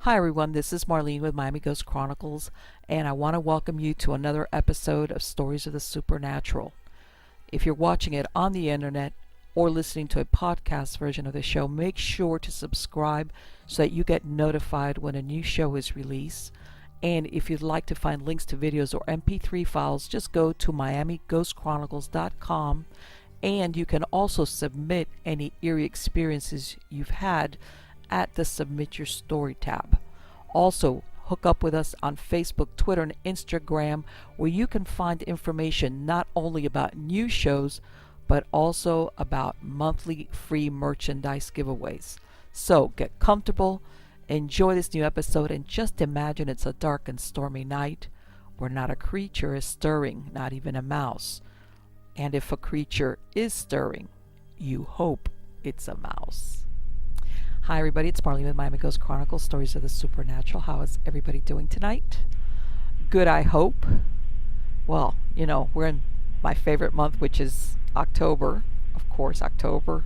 Hi everyone, this is Marlene with Miami Ghost Chronicles, and I want to welcome you to another episode of Stories of the Supernatural. If you're watching it on the internet or listening to a podcast version of the show, make sure to subscribe so that you get notified when a new show is released. And if you'd like to find links to videos or MP3 files, just go to miamighostchronicles.com, and you can also submit any eerie experiences you've had at the Submit Your Story tab. Also, hook up with us on Facebook, Twitter, and Instagram, where you can find information not only about new shows, but also about monthly free merchandise giveaways. So get comfortable, enjoy this new episode, and just imagine it's a dark and stormy night where not a creature is stirring, not even a mouse. And if a creature is stirring, you hope it's a mouse. Hi everybody, it's Marlene with Miami Ghost Chronicles, Stories of the Supernatural. How is everybody doing tonight? Good, I hope. Well, you know, we're in my favorite month, which is October. Of course, October.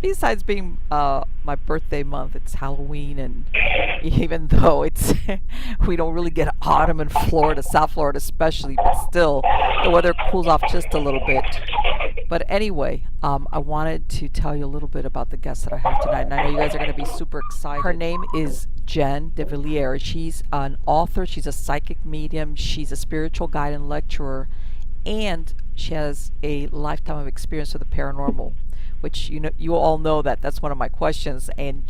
Besides being my birthday month, it's Halloween, and even though it's we don't really get autumn in Florida, South Florida especially, but still the weather cools off just a little bit. But anyway, I wanted to tell you a little bit about the guest that I have tonight, and I know you guys are going to be super excited. Her name is Jen Devillier. She's an author, she's a psychic medium, she's a spiritual guide and lecturer, and she has a lifetime of experience with the paranormal, which you all know that's one of my questions. And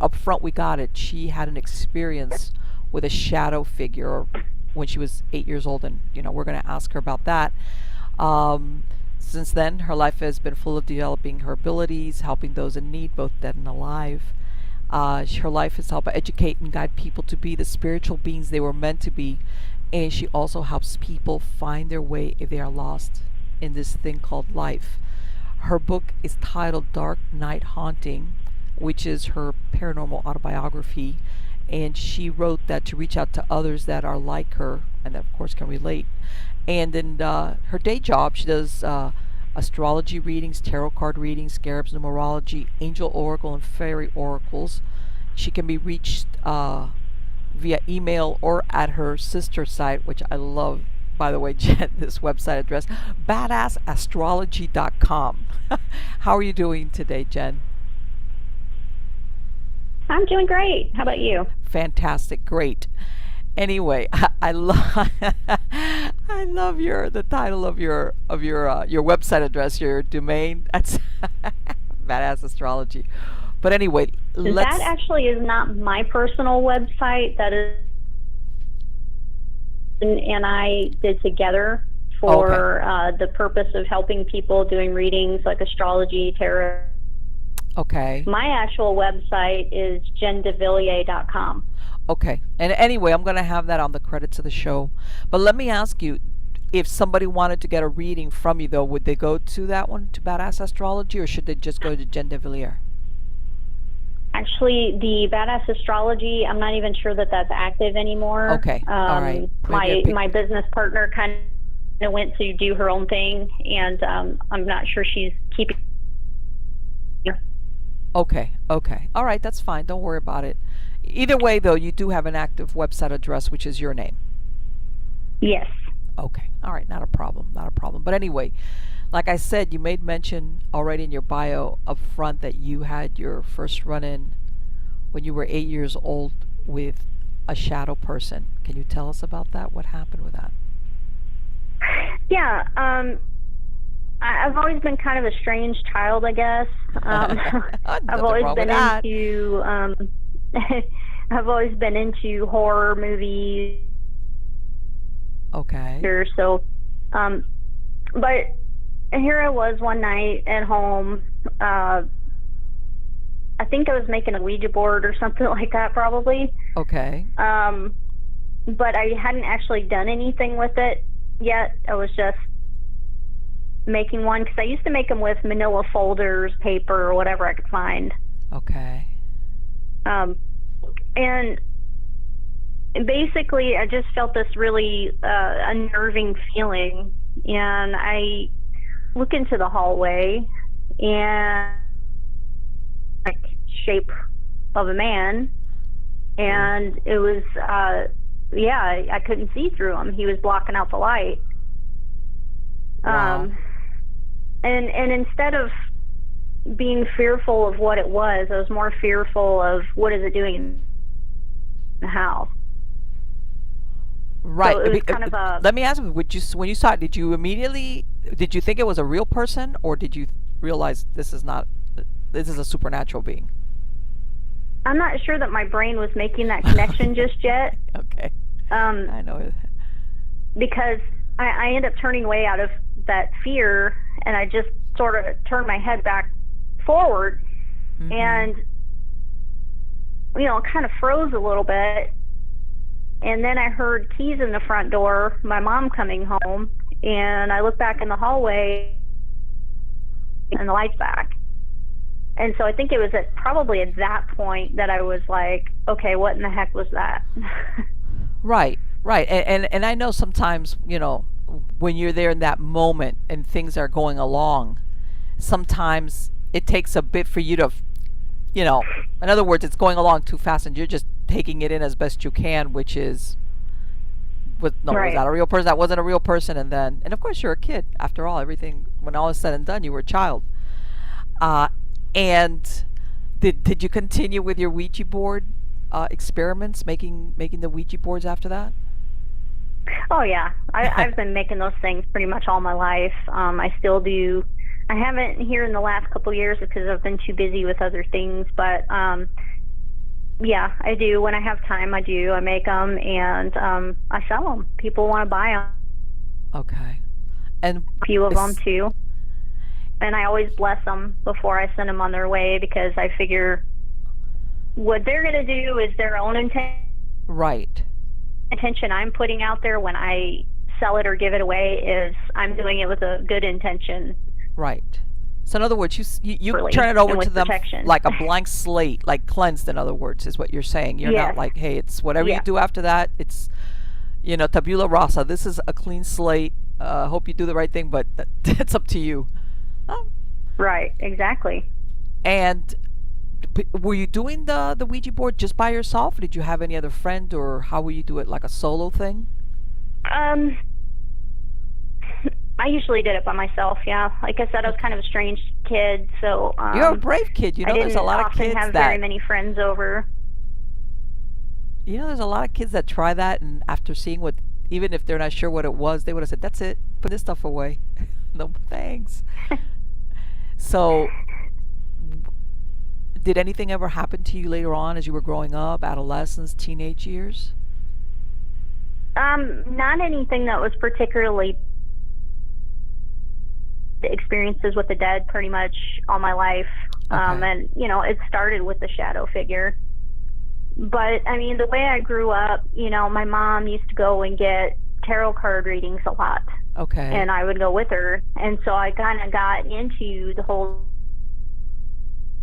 up front we got it. She had an experience with a shadow figure when she was 8 years old, and we're going to ask her about that. Since then, her life has been full of developing her abilities, helping those in need, both dead and alive. Her life has helped educate and guide people to be the spiritual beings they were meant to be, and she also helps people find their way if they are lost in this thing called life. Her book is titled Dark Night Haunting, which is her paranormal autobiography, and she wrote that to reach out to others that are like her and that of course can relate. And in her day job, she does astrology readings, tarot card readings, scarabs, numerology, angel oracle, and fairy oracles. She can be reached via email or at her sister site, which I love, by the way, Jen, this website address, badassastrology.com. How are you doing today, Jen? I'm doing great. How about you? Fantastic, great. Anyway, I love the title of your website address, your domain. That's Badass Astrology. But anyway, that actually is not my personal website. That is, and I did together for the purpose of helping people doing readings like astrology, tarot. Okay. My actual website is jendevillier.com. Okay. And anyway, I'm going to have that on the credits of the show. But let me ask you, if somebody wanted to get a reading from you, though, would they go to that one, to Badass Astrology, or should they just go to Jen Devillier? Actually, the Badass Astrology, I'm not even sure that that's active anymore. Okay. All right. My business partner kind of went to do her own thing, and I'm not sure she's keeping. Okay. All right, that's fine. Don't worry about it. Either way, though, you do have an active website address, which is your name. Yes. Okay. All right. Not a problem. But anyway, like I said, you made mention already in your bio up front that you had your first run-in when you were 8 years old with a shadow person. Can you tell us about that? What happened with that? Yeah. I've always been kind of a strange child, I guess. I've always been into I've always been into horror movies. Okay. So, but here I was one night at home. I think I was making a Ouija board or something like that, probably. Okay. But I hadn't actually done anything with it yet. I was just making one because I used to make them with manila folders, paper, or whatever I could find. Okay. And basically, I just felt this really unnerving feeling, and I look into the hallway, and like shape of a man, and it was, I couldn't see through him. He was blocking out the light. Wow. And instead of being fearful of what it was, I was more fearful of what is it doing in the house. Right. So it was kind of a... Let me ask you, when you saw it, did you think it was a real person, or did you realize this is a supernatural being? I'm not sure that my brain was making that connection just yet. Okay. I know. Because I ended up turning away out of that fear, and I just sort of turned my head back forward, and kind of froze a little bit. And then I heard keys in the front door, my mom coming home, and I looked back in the hallway, and the light's back. And so I think it was probably at that point that I was like, okay, what in the heck was that? Right. And I know sometimes, when you're there in that moment and things are going along, sometimes it takes a bit for you to, in other words, it's going along too fast and you're just taking it in as best you can, which is, was that a real person? That wasn't a real person. And of course you're a kid. After all, everything, when all is said and done, you were a child. And did you continue with your Ouija board experiments, making the Ouija boards after that? Oh yeah, I've been making those things pretty much all my life. I still do. I haven't here in the last couple of years because I've been too busy with other things. But yeah, I do. When I have time, I do. I make them and I sell them. People want to buy them. Okay. And a few of them too. And I always bless them before I send them on their way, because I figure what they're going to do is their own intention. Right. Intention I'm putting out there when I sell it or give it away is I'm doing it with a good intention. Right. So in other words, you turn it over to them like a blank slate, like cleansed, in other words, is what you're saying. You're not like, hey, it's whatever you do after that. It's, tabula rasa. This is a clean slate. Hope you do the right thing, but it's up to you. Right, exactly. And were you doing the Ouija board just by yourself? Or did you have any other friend, or how will you do it, like a solo thing? I usually did it by myself, yeah. Like I said, I was kind of a strange kid, so... You're a brave kid. There's a lot of kids that... I didn't often have very many friends over. There's a lot of kids that try that, and after seeing what... Even if they're not sure what it was, they would have said, that's it. Put this stuff away. No, thanks. So, did anything ever happen to you later on as you were growing up, adolescence, teenage years? Not anything that was particularly experiences with the dead pretty much all my life. Okay. And, it started with the shadow figure. But, the way I grew up, my mom used to go and get tarot card readings a lot. Okay. And I would go with her. And so I kind of got into the whole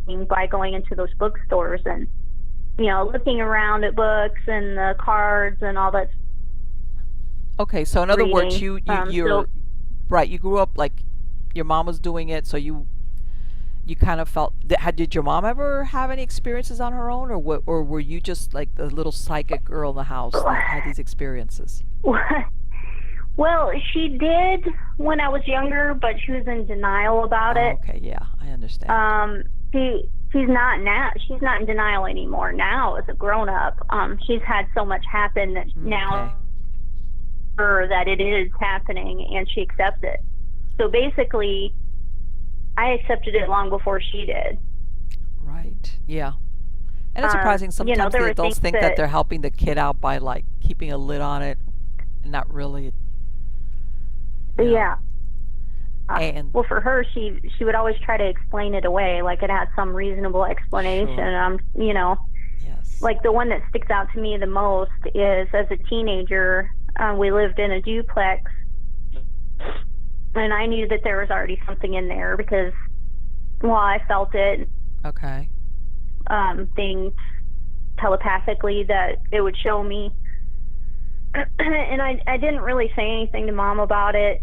thing by going into those bookstores and, looking around at books and the cards and all that. Okay, so in other words, you're right. You grew up like your mom was doing it, so you kind of felt. Did your mom ever have any experiences on her own, or were you just like the little psychic girl in the house that had these experiences? Well, she did when I was younger, but she was in denial about it. Okay, yeah, I understand. She's not in denial anymore now as a grown up. She's had so much happen that now that it is happening, and she accepts it. So basically, I accepted it long before she did. Right. Yeah. And it's surprising sometimes the adults think that they're helping the kid out by like keeping a lid on it, and not really. Yeah. And well, for her, she would always try to explain it away, like it had some reasonable explanation. Sure. Yes. Like the one that sticks out to me the most is as a teenager, we lived in a duplex, and I knew that there was already something in there because, I felt it. Okay. Things telepathically that it would show me. And I didn't really say anything to Mom about it.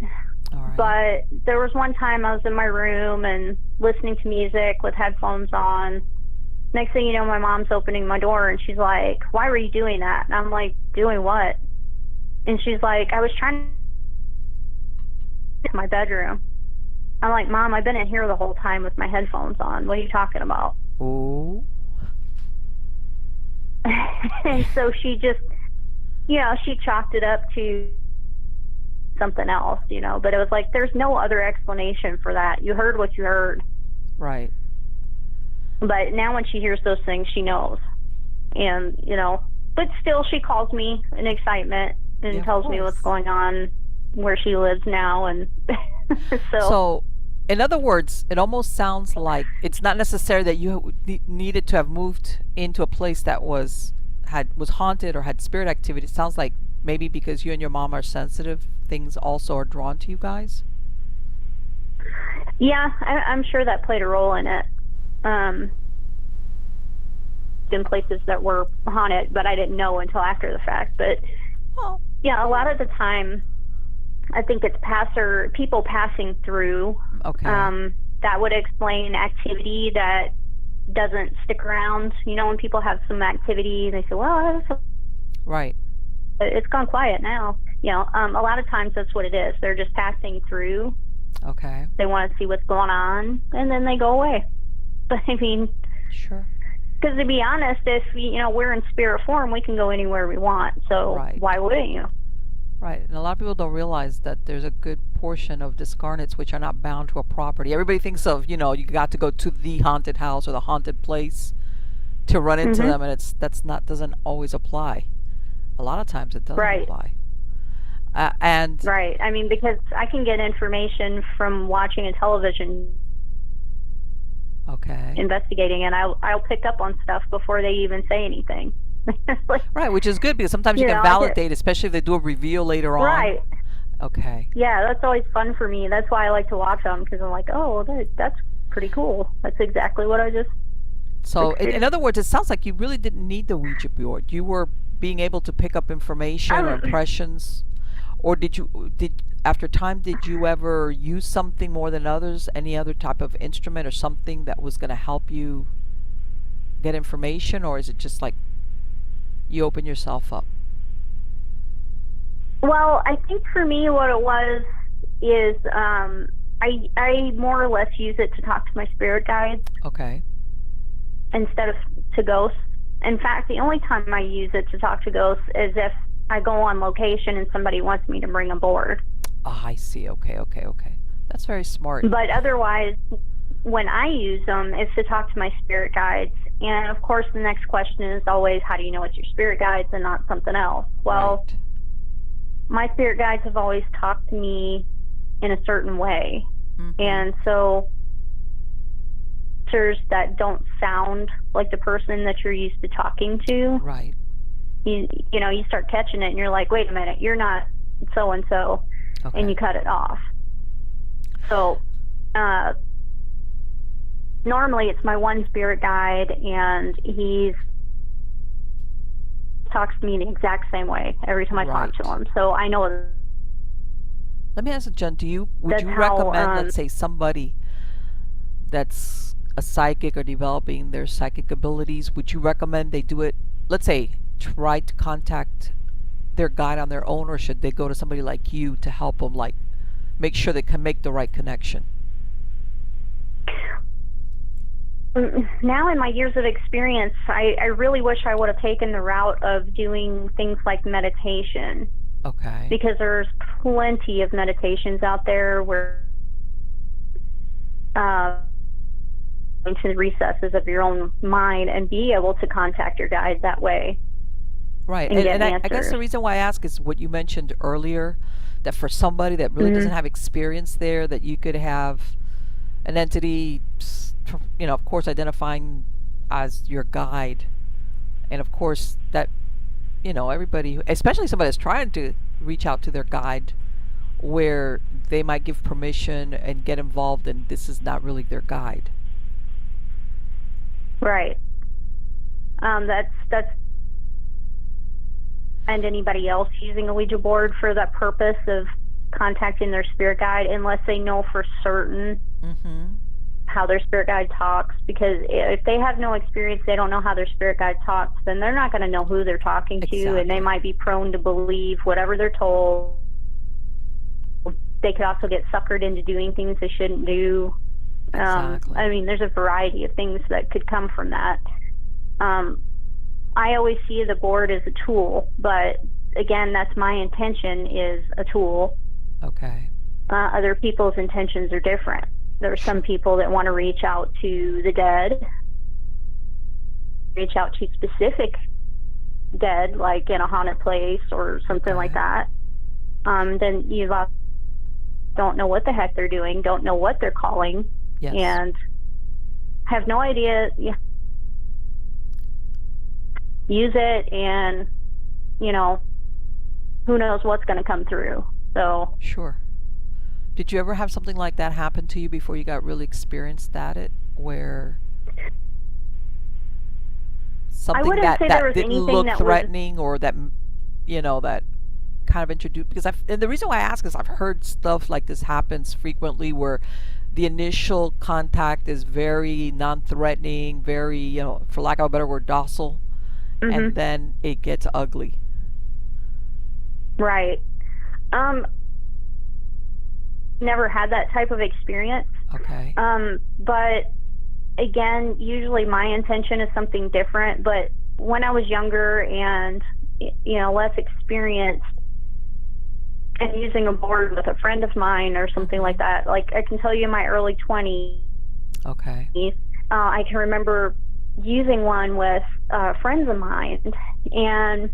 All right. But there was one time I was in my room and listening to music with headphones on, next thing you know, my mom's opening my door, and she's like, "Why were you doing that?" And I'm like, "Doing what?" And she's like, "I was trying to my bedroom." I'm like, "Mom, I've been in here the whole time with my headphones on. What are you talking about?" Oh. And so she just, she chalked it up to something else, but it was like, there's no other explanation for that. You heard what you heard. Right. But now when she hears those things, she knows. And, but still she calls me in excitement and tells me what's going on where she lives now. And so in other words, it almost sounds like it's not necessary that you needed to have moved into a place that was haunted or had spirit activity. It sounds like maybe because you and your mom are sensitive, things also are drawn to you guys. Yeah, I'm sure that played a role in it. In places that were haunted, but I didn't know until after the fact. But yeah, a lot of the time, I think it's people passing through. Okay. That would explain activity that doesn't stick around. When people have some activity, they say, "Well, right, it's gone quiet now." A lot of times that's what it is. They're just passing through. Okay. They want to see what's going on, and then they go away. But I mean, sure. Because to be honest, if we're in spirit form, we can go anywhere we want. So why wouldn't you? Right, and a lot of people don't realize that there's a good portion of discarnates which are not bound to a property. Everybody thinks of, you got to go to the haunted house or the haunted place to run into them, and doesn't always apply. A lot of times it doesn't apply. And right, I mean, because I can get information from watching a television. Okay. Investigating, and I'll pick up on stuff before they even say anything. Right, which is good because sometimes you can validate, especially if they do a reveal later on. Right. Okay. Yeah, that's always fun for me. That's why I like to watch them, because I'm like, oh, that's pretty cool. That's exactly what I just. So, in other words, it sounds like you really didn't need the Ouija board. You were being able to pick up information or impressions, or after time, did you ever use something more than others? Any other type of instrument or something that was going to help you get information, or is it just like you open yourself up? Well, I think for me what it was is I more or less use it to talk to my spirit guides. Okay. Instead of to ghosts. In fact, the only time I use it to talk to ghosts is if I go on location and somebody wants me to bring a board. Oh, I see. Okay. That's very smart. But otherwise, when I use them, it's to talk to my spirit guides. And of course, the next question is always, how do you know it's your spirit guides and not something else? Well, my spirit guides have always talked to me in a certain way. And so answers that don't sound like the person that you're used to talking to. Right. You start catching it and you're like, wait a minute, you're not so-and-so. Okay. And you cut it off. So normally it's my one spirit guide, and he talks to me in the exact same way every time I talk to him. So I know. Let me ask you, Jen, would you recommend, let's say, somebody that's a psychic or developing their psychic abilities, would you recommend they do it, let's say, try to contact their guide on their own, or should they go to somebody like you to help them, like, make sure they can make the right connection? Now in my years of experience, I really wish I would have taken the route of doing things like meditation. Okay. Because there's plenty of meditations out there where into the recesses of your own mind and be able to contact your guide that way. Right. And I guess the reason why I ask is what you mentioned earlier, that for somebody that really doesn't have experience there, that you could have an entity, of course, identifying as your guide. And of course, that, everybody, especially somebody that's trying to reach out to their guide, where they might give permission and get involved, and this is not really their guide. Right. That's and anybody else using a Ouija board for that purpose of contacting their spirit guide, unless they know for certain how their spirit guide talks, because if they have no experience, they don't know how their spirit guide talks, then they're not going to know who they're talking to, and they might be prone to believe whatever they're told. They could also get suckered into doing things they shouldn't do. I mean, there's a variety of things that could come from that. I always see the board as a tool, but again, that's my intention, is a tool. Okay. Other people's intentions are different. There are some people that want to reach out to the dead, reach out to specific dead, like in a haunted place or something like that. Then you don't know what the heck they're doing, don't know what they're calling, and have no idea. Use it, and who knows what's going to come through. So sure. Did you ever have something like that happen to you before you got really experienced at it, where something that didn't look threatening, or that that kind of introduced? Because and the reason why I ask is I've heard stuff like this happens frequently, where the initial contact is very non-threatening, very for lack of a better word, docile, and then it gets ugly. Right. Never had that type of experience. Okay. But again, usually my intention is something different. But when I was younger and less experienced, and using a board with a friend of mine or something like that, like I can tell you in my early 20s. Okay. I can remember using one with friends of mine, and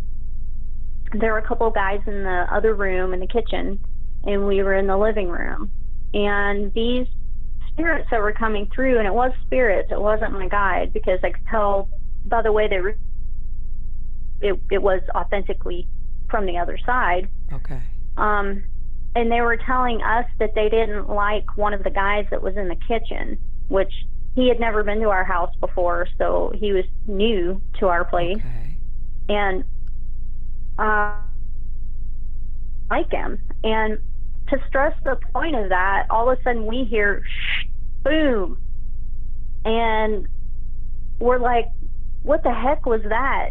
there were a couple of guys in the other room in the kitchen, and we were in the living room, and these spirits that were coming through, and it was spirits, it wasn't my guide, because I could tell by the way it was authentically from the other side. Okay. And they were telling us that they didn't like one of the guys that was in the kitchen, which he had never been to our house before, so he was new to our place. Okay. And like him. And to stress the point of that, all of a sudden we hear boom, and we're like, what the heck was that?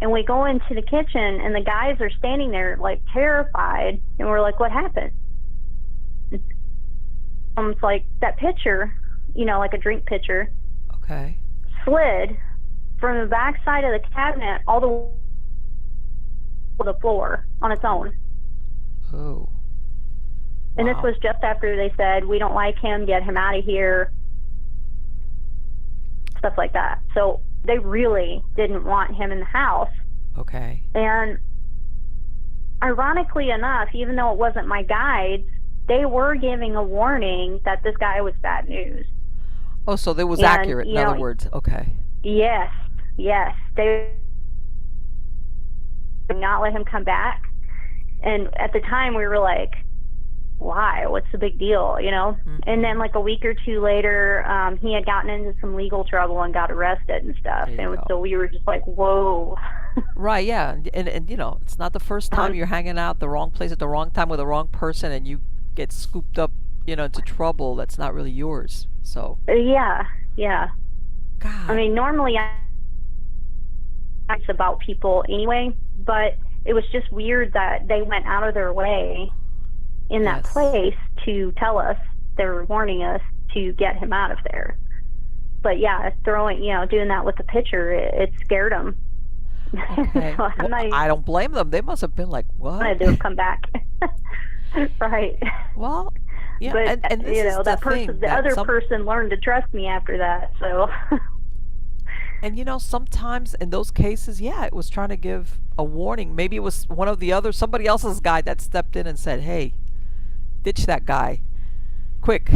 And we go into the kitchen, and the guys are standing there like terrified, and we're like, what happened? It's like that pitcher, like a drink pitcher, okay, slid from the back side of the cabinet all the way to the floor on its own. Oh. And this was just after they said, we don't like him, get him out of here, stuff like that. So they really didn't want him in the house. Okay. And ironically enough, even though it wasn't my guides, they were giving a warning that this guy was bad news. Oh, so that was accurate, in other words. Okay. Yes. They would not let him come back. And at the time we were like, why? What's the big deal, And then like a week or two later, he had gotten into some legal trouble and got arrested and stuff. And so we were just like, whoa. Right, yeah. And it's not the first time you're hanging out the wrong place at the wrong time with the wrong person, and you get scooped up, into trouble that's not really yours. So. Yeah. God. I mean, normally it's about people anyway, but it was just weird that they went out of their way in that place to tell us, they were warning us to get him out of there. But yeah, doing that with the pitcher, it scared them. Okay. So I don't blame them. They must have been like, what? I do come back. Right. Well, yeah, but and this is that person, the other person learned to trust me after that. So. And sometimes in those cases, it was trying to give a warning. Maybe it was somebody else's guy that stepped in and said, hey, ditch that guy, quick.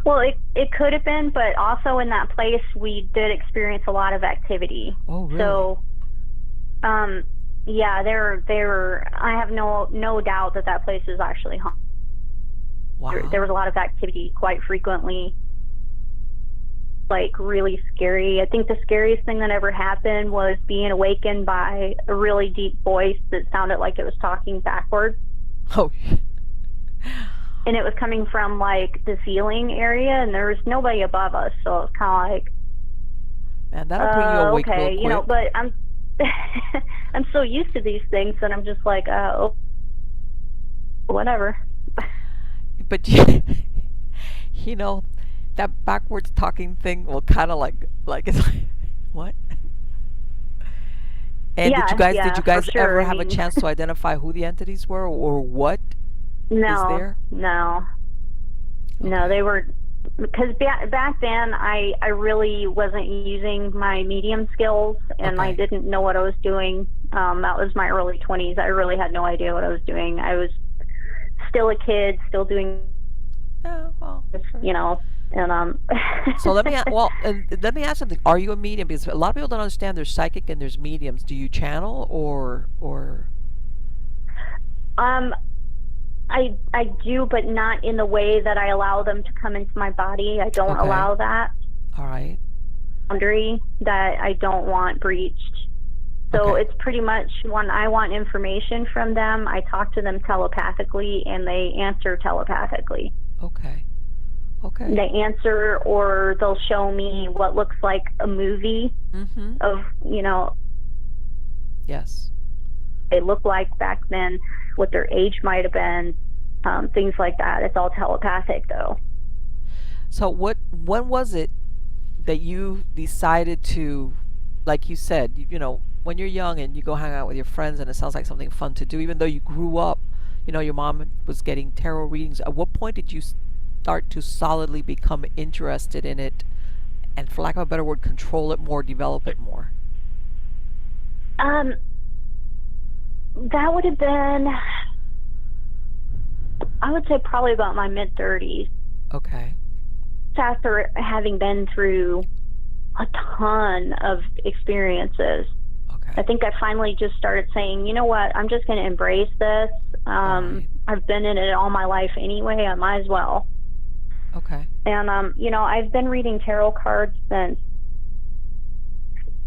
Well, it could have been, but also in that place we did experience a lot of activity. Oh, really? So, there. I have no doubt that place is actually haunted. Wow. There was a lot of activity quite frequently. Like really scary. I think the scariest thing that ever happened was being awakened by a really deep voice that sounded like it was talking backwards. Oh. and it was coming from like the ceiling area, and there was nobody above us, so it was kind of like, man, that'll bring you awake okay, real quick. but I'm I'm so used to these things that I'm just like, oh, whatever. But that backwards talking thing will kind of like it's like, what? And Yeah, did you for guys sure. ever have a chance to identify who the entities were or what is there? No, they were, because back then I really wasn't using my medium skills, and I didn't know what I was doing. That was my early 20s. I really had no idea what I was doing. I was still a kid, still doing, and So let me ask something. Are you a medium? Because a lot of people don't understand there's psychic and there's mediums. Do you channel or? I do, but not in the way that I allow them to come into my body. I don't allow that. All right. Boundary that I don't want breached. So it's pretty much when I want information from them, I talk to them telepathically, and they answer telepathically. Okay. They answer, or they'll show me what looks like a movie of, Yes. they look like back then, what their age might have been, things like that. It's all telepathic, though. So when was it that you decided to, like you said, when you're young and you go hang out with your friends and it sounds like something fun to do, even though you grew up, your mom was getting tarot readings. At what point did you start to solidly become interested in it, and for lack of a better word, control it more, develop it more? That would have been, I would say, probably about my mid-30s. Okay. After having been through a ton of experiences. Okay. I think I finally just started saying, you know what, I'm just going to embrace this. I've been in it all my life anyway, I might as well. Okay. And, I've been reading tarot cards since,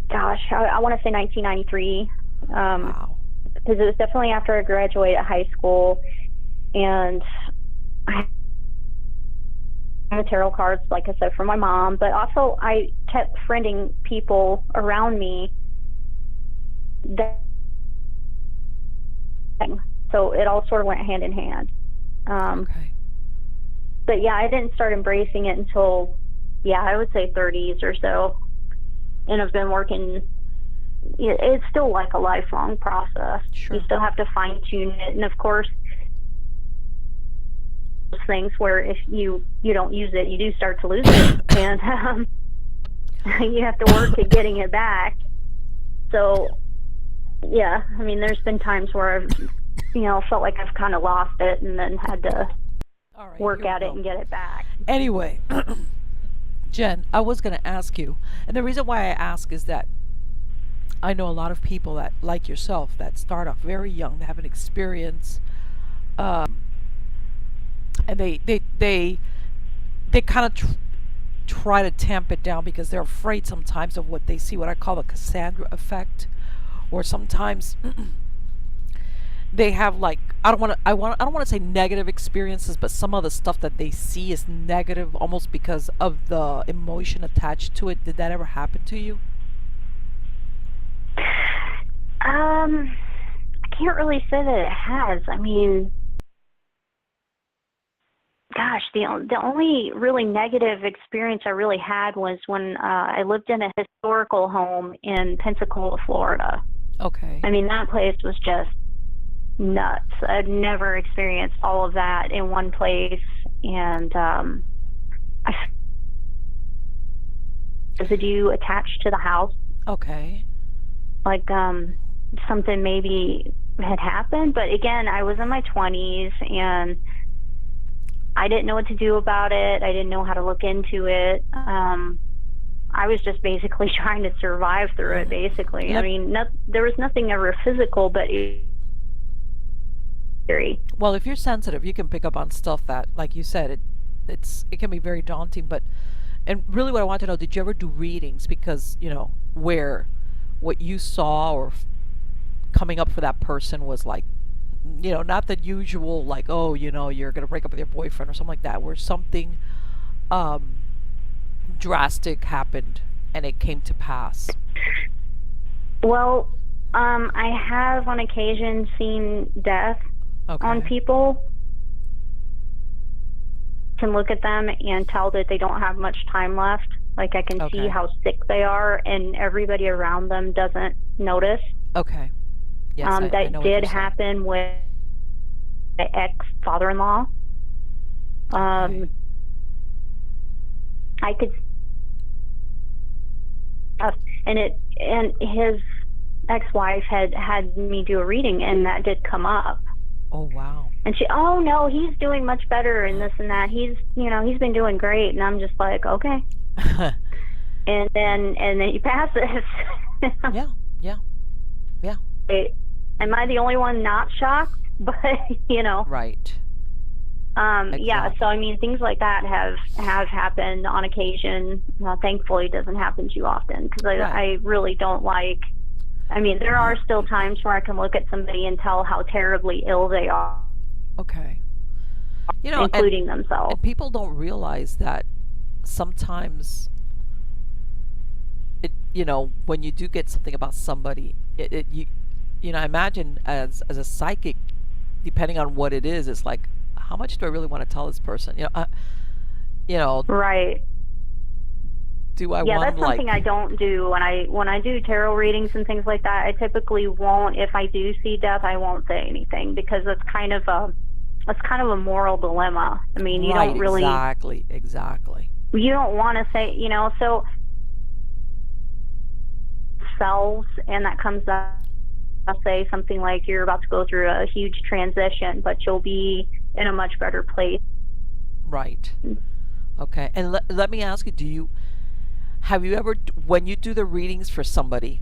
gosh, I want to say 1993. Wow. Because it was definitely after I graduated high school, and I had tarot cards, like I said, from my mom, but also I kept befriending people around me that, so it all sort of went hand in hand. But yeah, I didn't start embracing it until, I would say 30s or so, and I've been working. It's still like a lifelong process. Sure. You still have to fine tune it, and of course, those things where if you don't use it, you do start to lose it, and you have to work at getting it back. So, yeah, I mean, there's been times where I've, felt like I've kind of lost it, and then had to work at it and get it back. Anyway, Jen, I was going to ask you, and the reason why I ask is that I know a lot of people that, like yourself, that start off very young, they have an experience, and they kind of try to tamp it down because they're afraid sometimes of what they see, what I call the Cassandra effect, or sometimes they have, like, I don't want to say negative experiences, but some of the stuff that they see is negative almost because of the emotion attached to it. Did that ever happen to you? I can't really say that it has. I mean, gosh, the only really negative experience I really had was when I lived in a historical home in Pensacola, Florida. Okay. I mean, that place was just nuts. I'd never experienced all of that in one place, and residue attached to the house. Okay. Like something maybe had happened, but again, I was in my 20s and I didn't know what to do about it. I didn't know how to look into it. I was just basically trying to survive through it, basically. I mean, there was nothing ever physical, but scary. Well, if you're sensitive, you can pick up on stuff that, like you said, it can be very daunting. And really what I want to know, did you ever do readings? Because, where what you saw or coming up for that person was like not the usual, like, oh, you're going to break up with your boyfriend or something like that, where something um, drastic happened and it came to pass? Well, I have on occasion seen death on people. Can look at them and tell that they don't have much time left. Like, I can see how sick they are, and everybody around them doesn't notice. Okay. Yes, I know that did happen with my ex-father-in-law. I could, and his ex-wife had me do a reading, and that did come up. Oh, wow. And she, oh no, he's doing much better and this and that. He's been doing great. And I'm just like, okay. and then he passes. Yeah. Am I the only one not shocked? But Right. Exactly. Yeah. So I mean, things like that have happened on occasion. Thankfully, it doesn't happen too often, because I really don't like. I mean, there are still times where I can look at somebody and tell how terribly ill they are. Okay. Including themselves. And people don't realize that sometimes when you do get something about somebody, I imagine as a psychic, depending on what it is, it's like, how much do I really want to tell this person? Right. Do I want, that's something I don't do when I do tarot readings and things like that. I typically won't. If I do see death, I won't say anything, because it's kind of a moral dilemma. I mean, you don't really exactly. You don't want to say, so selves, and that comes up. I'll say something like, you're about to go through a huge transition, but you'll be in a much better place. Right. Okay. And let me ask you, have you ever, when you do the readings for somebody,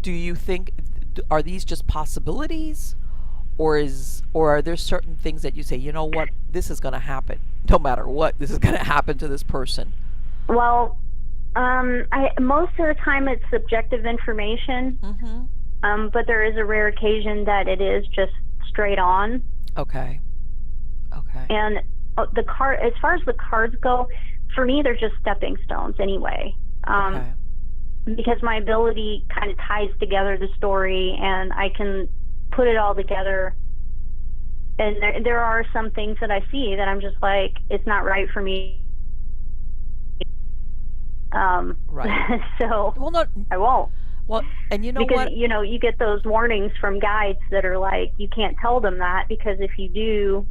do you think, are these just possibilities, or are there certain things that you say, you know what, this is going to happen, no matter what, this is going to happen to this person? Well, most of the time it's subjective information, but there is a rare occasion that it is just straight on. Okay. And as far as the cards go, for me, they're just stepping stones anyway. Because my ability kind of ties together the story, and I can put it all together. And there are some things that I see that I'm just like, it's not right for me. Right. So I won't. Well, and you know because, what? You get those warnings from guides that are like, you can't tell them that, because if you do,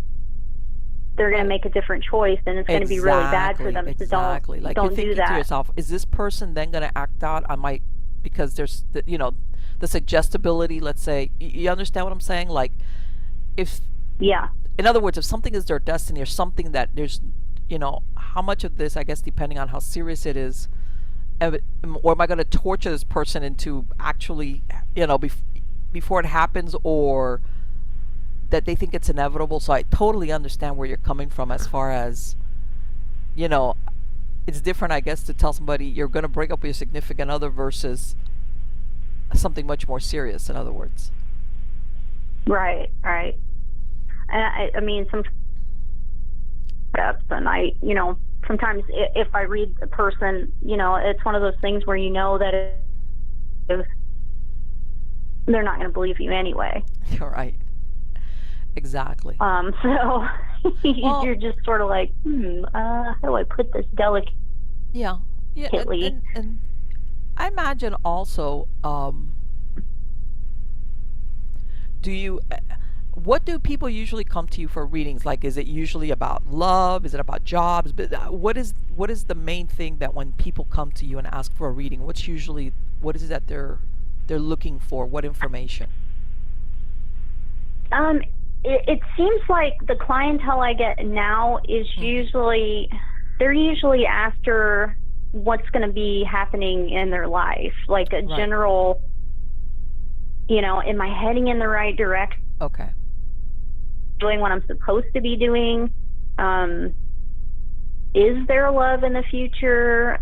they're going to make a different choice, and it's going to be really bad for them. So don't do that. To yourself, is this person then going to act out on my, because there's the suggestibility, let's say, you understand what I'm saying? Like, in other words, if something is their destiny, or something that there's, how much of this, I guess, depending on how serious it is, or am I going to torture this person into actually, before it happens, or that they think it's inevitable? So I totally understand where you're coming from, as far as, it's different, I guess, to tell somebody you're going to break up with your significant other versus something much more serious, in other words. Right. And I mean, sometimes, and sometimes if I read a person, it's one of those things where that if they're not going to believe you anyway. You're right. Exactly. So you're just sort of like, how do I put this delicately? Yeah. And I imagine also, what do people usually come to you for readings? Like, is it usually about love? Is it about jobs? But what is the main thing that when people come to you and ask for a reading, what is it that they're looking for? What information? It seems like the clientele I get now is they're usually after what's going to be happening in their life, like a general, am I heading in the right direction? Okay. Doing what I'm supposed to be doing? Is there love in the future?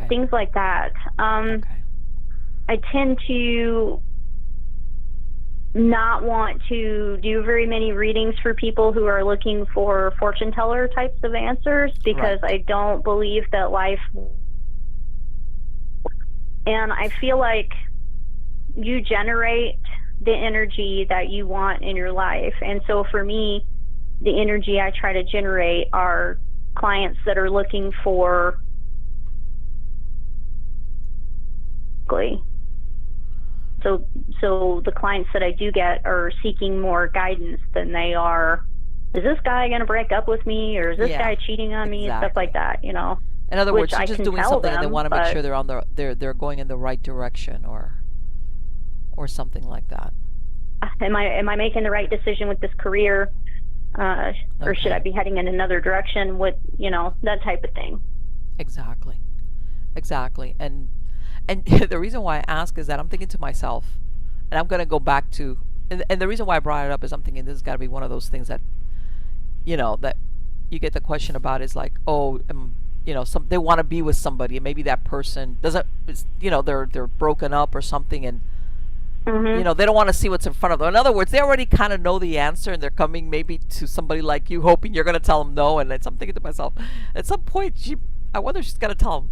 Things like that. I tend to not want to do very many readings for people who are looking for fortune teller types of answers, because I don't believe that life, and I feel like you generate the energy that you want in your life. And so for me, the energy I try to generate are clients that are looking for so the clients that I do get are seeking more guidance than they are, is this guy going to break up with me, or is this guy cheating on me, stuff like that, you know. In other words, you're just doing something and they want to make sure they're going in the right direction, or something like that. Am I making the right decision with this career, or should I be heading in another direction? With, you know, that type of thing. Exactly. And the reason why I ask is that I'm thinking to myself, and I'm going to go back to, and the reason why I brought it up is I'm thinking this has got to be one of those things that, you know, that you get the question about is like, oh, you know, they want to be with somebody, and maybe that person doesn't, you know, they're broken up or something, and you know, they don't want to see what's in front of them. In other words, they already kind of know the answer, and they're coming maybe to somebody like you, hoping you're going to tell them no. And I'm thinking to myself, at some point, I wonder if she's going to tell them,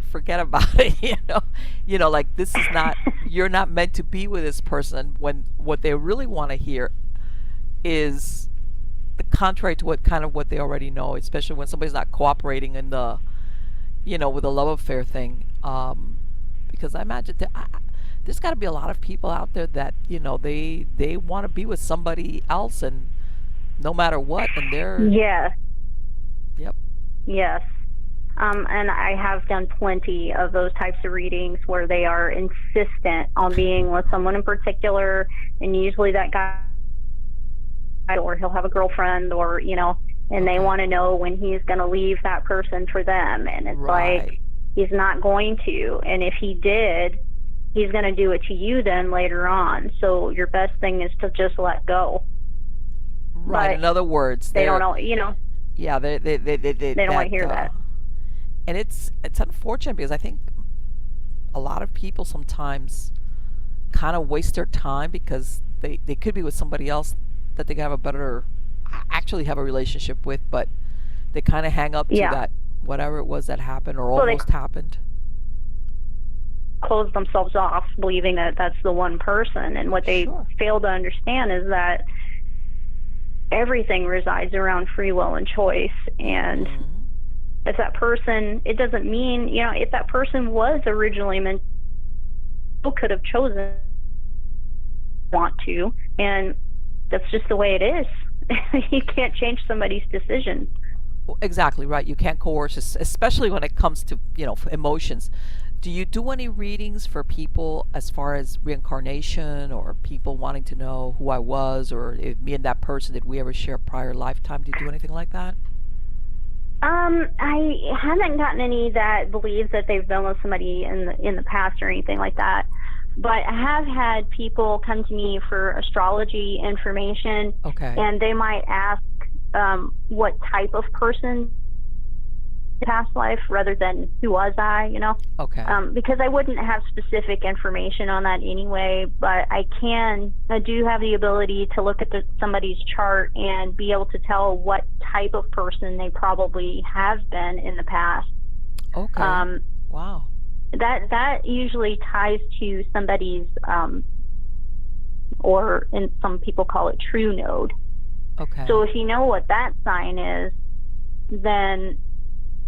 forget about it, you know, like, this is not, you're not meant to be with this person, when what they really want to hear is the contrary to what they already know, especially when somebody's not cooperating in the, you know, with a love affair thing. Because I imagine there's got to be a lot of people out there that, you know, they want to be with somebody else, and no matter what, and they're yes. And I have done plenty of those types of readings where they are insistent on being with someone in particular, and usually that guy, or he'll have a girlfriend, or, you know, and they want to know when he's going to leave that person for them. And it's like, he's not going to. And if he did, he's going to do it to you then later on. So your best thing is to just let go. Right. But in other words, they don't know, you know. Yeah, they don't want to hear that. And it's unfortunate, because I think a lot of people sometimes kind of waste their time because they could be with somebody else that they have actually have a relationship with, but they kind of hang up to that, whatever it was that happened or almost happened. Close themselves off, believing that that's the one person. And what they fail to understand is that everything resides around free will and choice. And if that person, it doesn't mean, you know, if that person was originally meant, people could have chosen want to, and that's just the way it is. You can't change somebody's decision. Exactly right. You can't coerce, especially when it comes to, you know, emotions. Do you do any readings for people as far as reincarnation, or people wanting to know who I was, or if me and that person, did we ever share a prior lifetime? Do you do anything like that? I haven't gotten any that believe that they've been with somebody in the past or anything like that. But I have had people come to me for astrology information, and they might ask what type of person past life rather than who was I, you know? Because I wouldn't have specific information on that anyway, but I do have the ability to look at somebody's chart and be able to tell what type of person they probably have been in the past. Wow. That usually ties to somebody's, or some people call it true node. So if you know what that sign is, then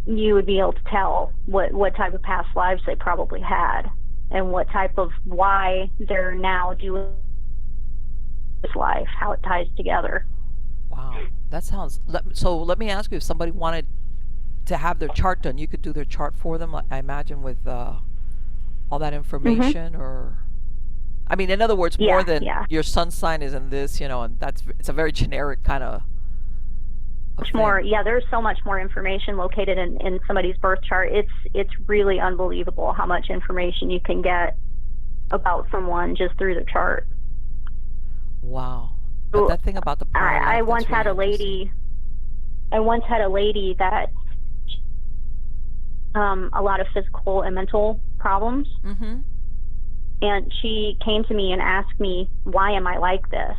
you would be able to tell what type of past lives they probably had, and what type of why they're now doing this life, how it ties together. Wow, that sounds. So let me ask you, if somebody wanted to have their chart done, you could do their chart for them, I imagine, with all that information, or, I mean, in other words, more than your sun sign is in this, you know, and it's a very generic kind of. Much more, there's so much more information located in somebody's birth chart. It's really unbelievable how much information you can get about someone just through the chart. Wow. But that thing about the I once had a lady that a lot of physical and mental problems. And she came to me and asked me, why am I like this?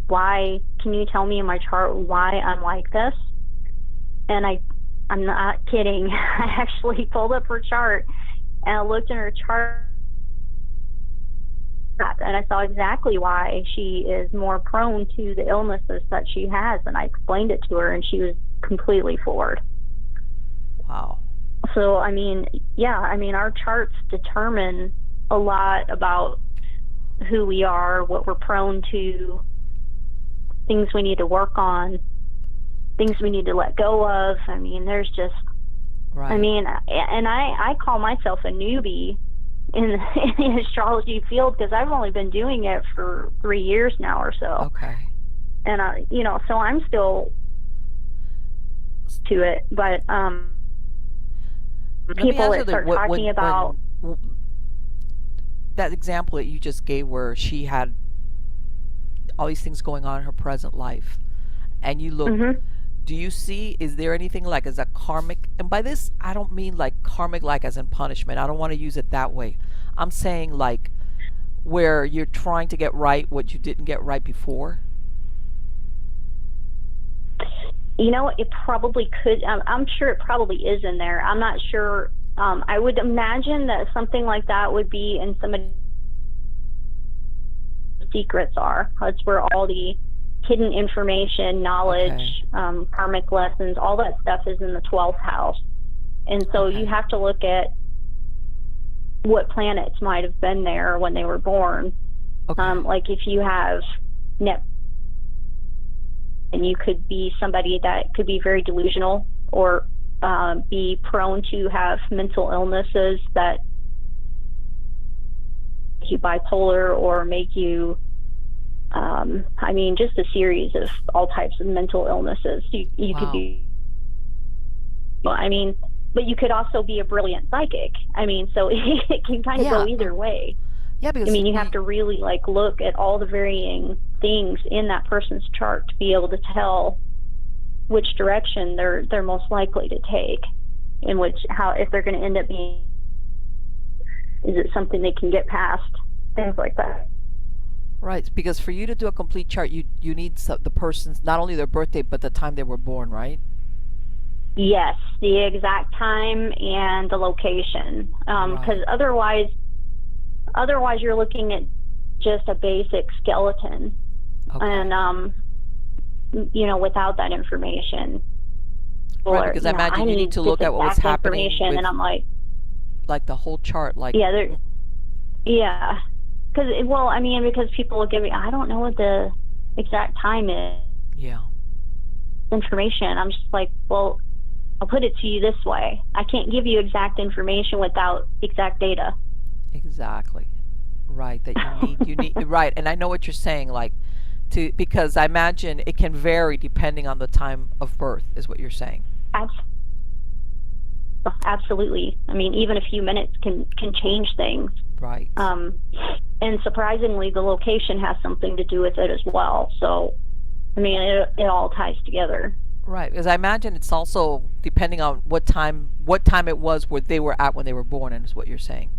Why, can you tell me in my chart why I'm like this? And I'm not kidding. I actually pulled up her chart and I looked in her chart and I saw exactly why she is more prone to the illnesses that she has. And I explained it to her and she was completely floored. Wow. So, I mean, yeah, I mean, our charts determine a lot about who we are, what we're prone to, things we need to work on, things we need to let go of. I mean, there's just, right. I mean, and I call myself a newbie in the astrology field because I've only been doing it for 3 years now or so. Okay. And, you know, so I'm still to it, but people that start talking about that example that you just gave where she had all these things going on in her present life and you look, do you see, is there anything like as a karmic, and by this I don't mean like karmic like as in punishment, I don't want to use it that way, I'm saying like where you're trying to get right what you didn't get right before? You know, it probably could. I'm sure it probably is in there. I'm not sure. I would imagine that something like that would be in some of the secrets are. That's where all the hidden information, knowledge, karmic lessons, all that stuff is in the 12th house. And so you have to look at what planets might have been there when they were born. Like if you have Neptune, and you could be somebody that could be very delusional or be prone to have mental illnesses that make you bipolar or make you, I mean, just a series of all types of mental illnesses. You could be, well, I mean, but you could also be a brilliant psychic. I mean, so it can kind of go either way. Yeah, because I mean, you have to really like look at all the varying things in that person's chart to be able to tell which direction they're most likely to take, in which how if they're going to end up being, is it something they can get past, things like that. Right, because for you to do a complete chart, you need the person's not only their birthday but the time they were born, right? Yes, the exact time and the location, because otherwise you're looking at just a basic skeleton, and you know, without that information. Right, because I imagine you need to look at what was happening with, and I'm like the whole chart, like because well, I mean, because people will give me, I don't know what the exact time is. Yeah. Information. I'm just like, well, I'll put it to you this way. I can't give you exact information without exact data. Exactly. Right, that you need right, and I know what you're saying, like because I imagine it can vary depending on the time of birth is what you're saying. Absolutely. I mean, even a few minutes can change things. Right. And surprisingly, the location has something to do with it as well. So, I mean, it all ties together. Right, because I imagine it's also depending on what time it was where they were at when they were born, and is what you're saying.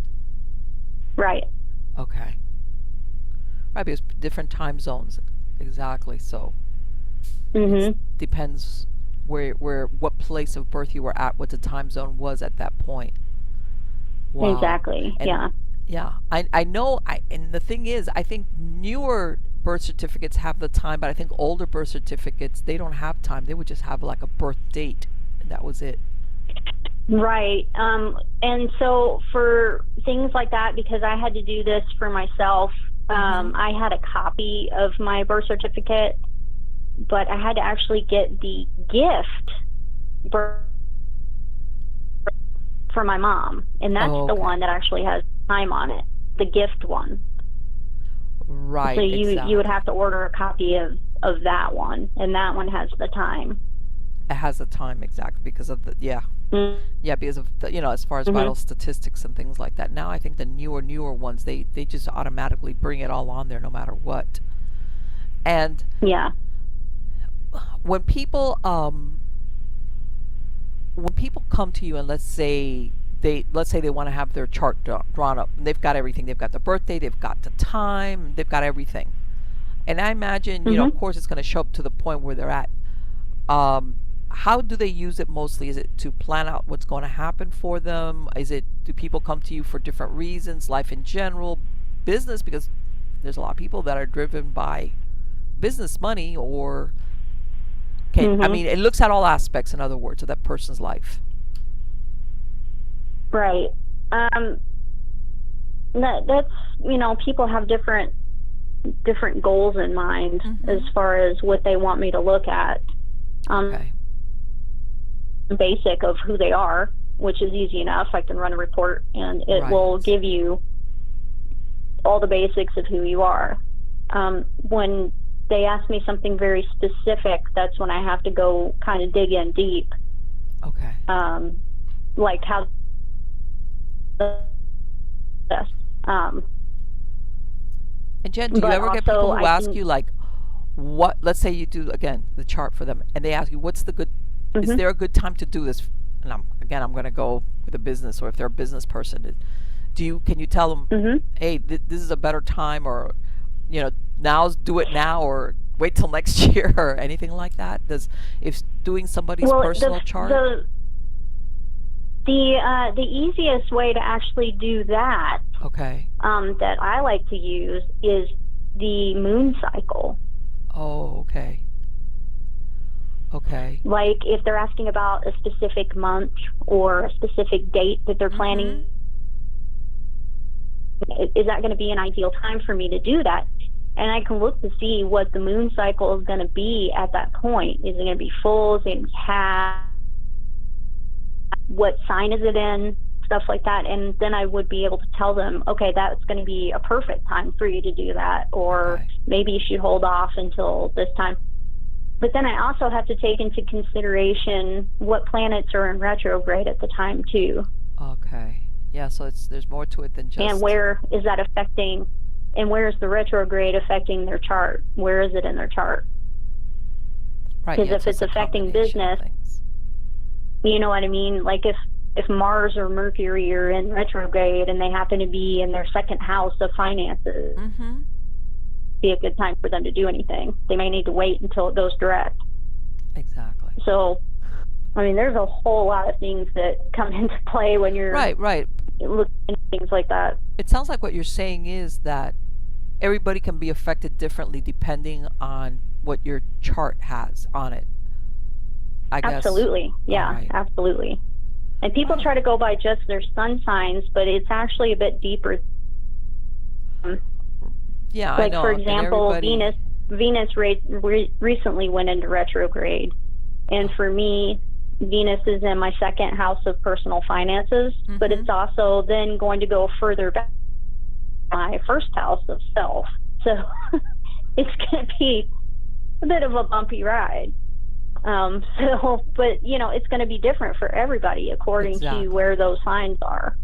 Right. Okay. Right, because different time zones, exactly. So, it depends where what place of birth you were at, what the time zone was at that point. Wow. Exactly. And, yeah. I know. And the thing is, I think newer birth certificates have the time, but I think older birth certificates, they don't have time. They would just have like a birth date, and that was it. Right. And so for things like that, because I had to do this for myself, I had a copy of my birth certificate, but I had to actually get the gift for my mom. And that's the one that actually has time on it, the gift one. Right. So you would have to order a copy of that one, and that one has the time. It has the time, exactly, because of the because of the, as far as vital statistics and things like that. Now I think the newer ones, they just automatically bring it all on there no matter what. And when people come to you and let's say let's say they want to have their chart drawn up, and they've got everything. They've got the birthday, they've got the time, they've got everything. And I imagine, of course, it's going to show up to the point where they're at. How do they use it mostly? Is it to plan out what's going to happen for them? Do people come to you for different reasons? Life in general, business, because there's a lot of people that are driven by business, money, or I mean, it looks at all aspects, in other words, of that person's life. Right. That's, people have different goals in mind as far as what they want me to look at. Okay. Basic of who they are, which is easy enough. I can run a report and it will give you all the basics of who you are. When they ask me something very specific, that's when I have to go kind of dig in deep. Okay. Like how and Jen, do you ever get people who ask you, like, what, let's say you do, again, the chart for them, and they ask you, what's the good, is there a good time to do this? And I'm going to go with a business, or if they're a business person, can you tell them, hey, this is a better time, or, do it now, or wait till next year, or anything like that? If doing somebody's personal chart? The easiest way to actually do that, that I like to use, is the moon cycle. Oh, okay. Okay. Like if they're asking about a specific month or a specific date that they're planning, is that going to be an ideal time for me to do that? And I can look to see what the moon cycle is going to be at that point. Is it going to be full? Is it going to be half? What sign is it in? Stuff like that. And then I would be able to tell them, okay, that's going to be a perfect time for you to do that. Or maybe you should hold off until this time. But then I also have to take into consideration what planets are in retrograde at the time too. Okay. Yeah, so there's more to it than just... And where is that affecting, and where is the retrograde affecting their chart? Where is it in their chart? Right. Because if it's affecting business, you know what I mean? Like if Mars or Mercury are in retrograde and they happen to be in their second house of finances, be a good time for them to do anything. They may need to wait until it goes direct. Exactly. So, I mean, there's a whole lot of things that come into play when you're looking at things like that. It sounds like what you're saying is that everybody can be affected differently depending on what your chart has on it. I guess. Absolutely. Yeah, absolutely. And people try to go by just their sun signs, but it's actually a bit deeper. Yeah, like, I know. For example, Venus recently went into retrograde. And for me, Venus is in my second house of personal finances, but it's also then going to go further back to my first house of self. So it's going to be a bit of a bumpy ride. But it's going to be different for everybody according to where those signs are.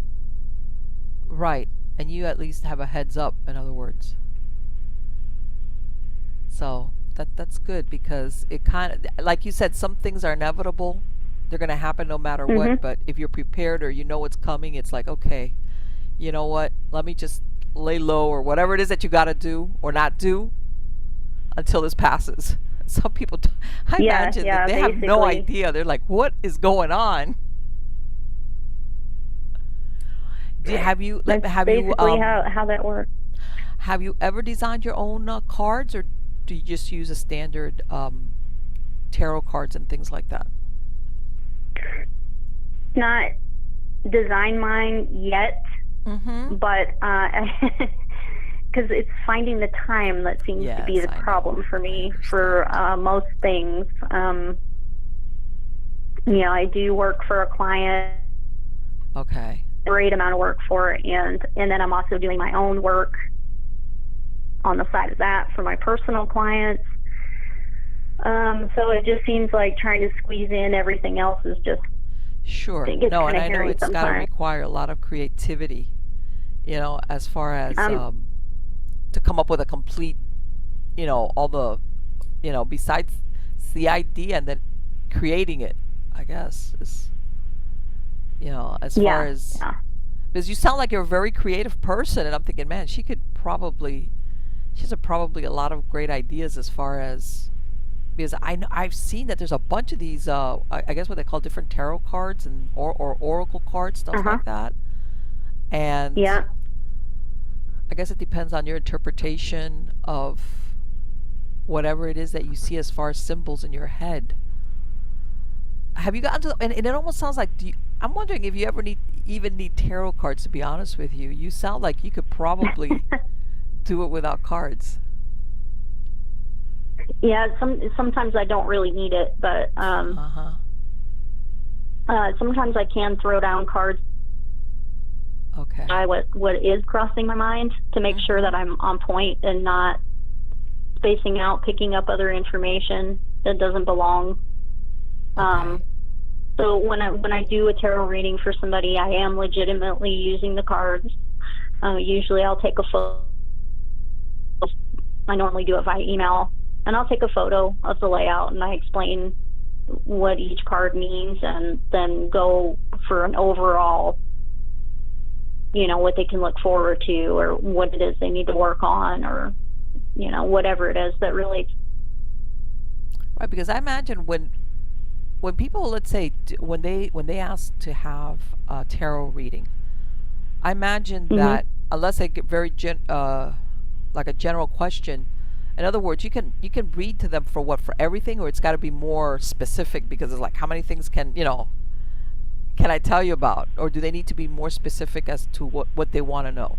Right. And you at least have a heads up, in other words. So that's good, because it kind of, like you said, some things are inevitable. They're going to happen no matter what. But if you're prepared, or what's coming, it's like, okay, you know what? Let me just lay low, or whatever it is that you got to do or not do until this passes. Some people, I imagine that they have no idea. They're like, what is going on? Have you how that works. Have you ever designed your own cards, or do you just use a standard tarot cards and things like that? Not design mine yet, but because it's finding the time that seems to be the problem for me for most things. I do work for a client. Okay. Great amount of work for it, and then I'm also doing my own work on the side of that for my personal clients. So it just seems like trying to squeeze in everything else is just and I know it's got to require a lot of creativity, as far as to come up with a complete, all the, besides the idea and then creating it, I guess is. You know, as far as, because you sound like you're a very creative person, and I'm thinking, man, she has probably a lot of great ideas as far as, because I've seen that there's a bunch of these, I guess what they call different tarot cards and or oracle cards, stuff like that. And I guess it depends on your interpretation of whatever it is that you see as far as symbols in your head. Have you gotten to, and it almost sounds like, I'm wondering if you ever even need tarot cards, to be honest with you. You sound like you could probably do it without cards. Yeah, sometimes I don't really need it, but sometimes I can throw down cards. Okay. What is crossing my mind to make sure that I'm on point and not spacing out, picking up other information that doesn't belong. Okay. So when I do a tarot reading for somebody, I am legitimately using the cards. Usually I'll take a photo. I normally do it via email, and I'll take a photo of the layout and I explain what each card means, and then go for an overall, you know, what they can look forward to, or what it is they need to work on, or, you know, whatever it is that really. Right, because I imagine when people, let's say, when they ask to have a tarot reading, I imagine that unless they get very like a general question, in other words, you can read to them for everything, or it's got to be more specific, because it's like, how many things can I tell you about, or do they need to be more specific as to what they want to know?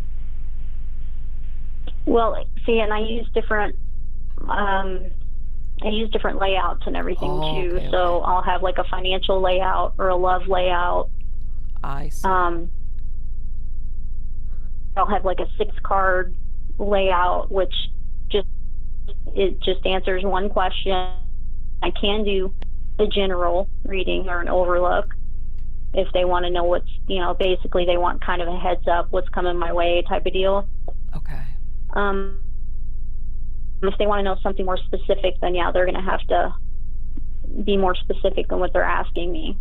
Well, see, and I use different layouts and everything too. Okay, so I'll have like a financial layout or a love layout. I see. I'll have like a 6-card layout, which just answers one question. I can do a general reading or an overlook if they want to know what's, basically they want kind of a heads up, what's coming my way type of deal. Okay. If they want to know something more specific, then yeah, they're going to have to be more specific than what they're asking me.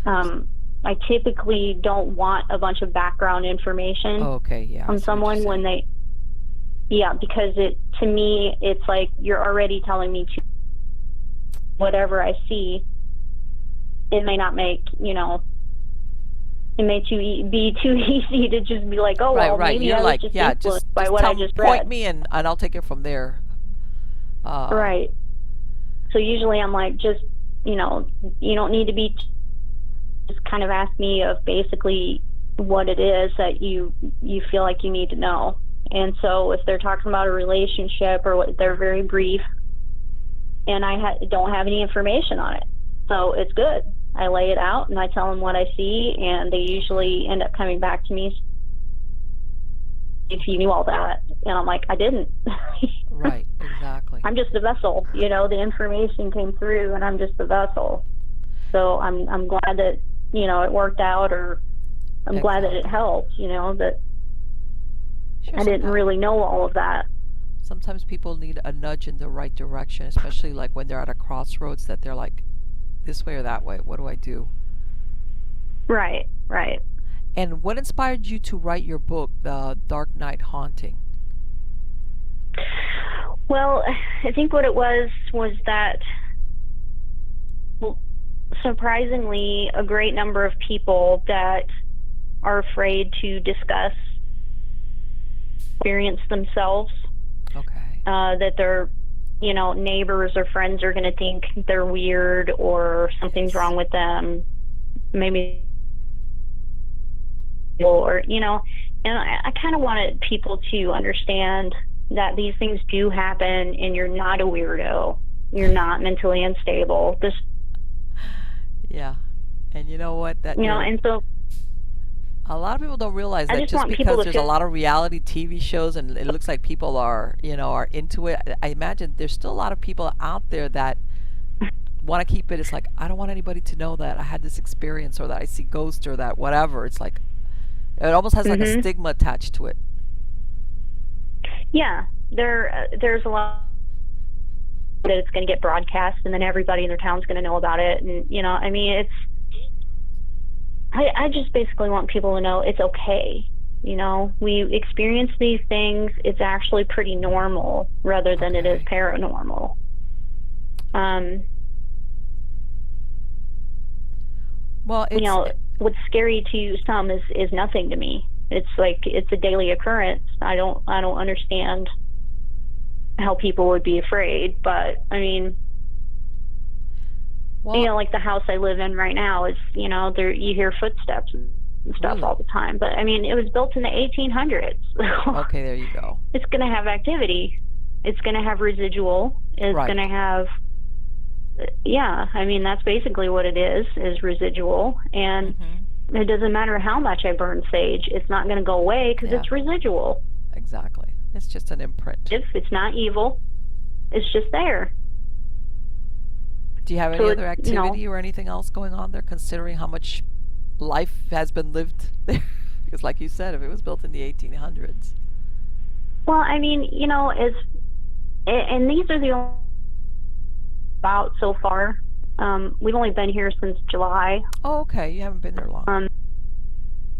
I typically don't want a bunch of background information from someone when they, because to me, it's like you're already telling me whatever I see. It may not make, it may be too easy to just be like, oh, well, maybe you're I was just influenced by what I just read. Point me and I'll take it from there. Right. So usually I'm like, just, you don't need to be, just kind of ask me of basically what it is that you feel like you need to know. And so if they're talking about a relationship or what, they're very brief, and I don't have any information on it. So it's good. I lay it out and I tell them what I see, and they usually end up coming back to me. If you knew all that, and I'm like, I didn't. Right, exactly. I'm just a vessel, the information came through, and I'm just a vessel. So I'm glad that it worked out, or I'm glad that it helped. That I didn't really know all of that. Sometimes people need a nudge in the right direction, especially like when they're at a crossroads, that they're like, this way or that way, what do I do? Right. And what inspired you to write your book, The Dark Night Haunting? Well, I think what it was that, surprisingly, a great number of people that are afraid to discuss experience themselves. Okay. That their neighbors or friends are going to think they're weird or something's wrong with them, maybe, or and I kind of wanted people to understand that these things do happen, and you're not a weirdo, you're not mentally unstable. And you know what, that and so a lot of people don't realize that just because there's a lot of reality TV shows and it looks like people are into it, I imagine there's still a lot of people out there that want to keep it. It's like, I don't want anybody to know that I had this experience, or that I see ghosts, or that whatever. It's like, it almost has like a stigma attached to it. Yeah, there's a lot that it's going to get broadcast, and then everybody in their town's going to know about it, and I just basically want people to know it's okay. You know, we experience these things. It's actually pretty normal rather than it is paranormal. Well, you know, what's scary to some is nothing to me. It's like it's a daily occurrence. I don't understand how people would be afraid, but I mean, you know, like the house I live in right now is, you know, there you hear footsteps and stuff all the time. But I mean, it was built in the 1800s. Okay, there you go. It's going to have activity. It's going to have residual. It's going to have, yeah, I mean, that's basically what it is residual. And it doesn't matter how much I burn sage. It's not going to go away because it's residual. Exactly. It's just an imprint. If it's not evil, it's just there. Do you have any other activity or anything else going on there, considering how much life has been lived there? Because like you said, if it was built in the 1800s. Well, I mean, you know, and these are the only about so far. We've only been here since July. Oh, okay. You haven't been there long.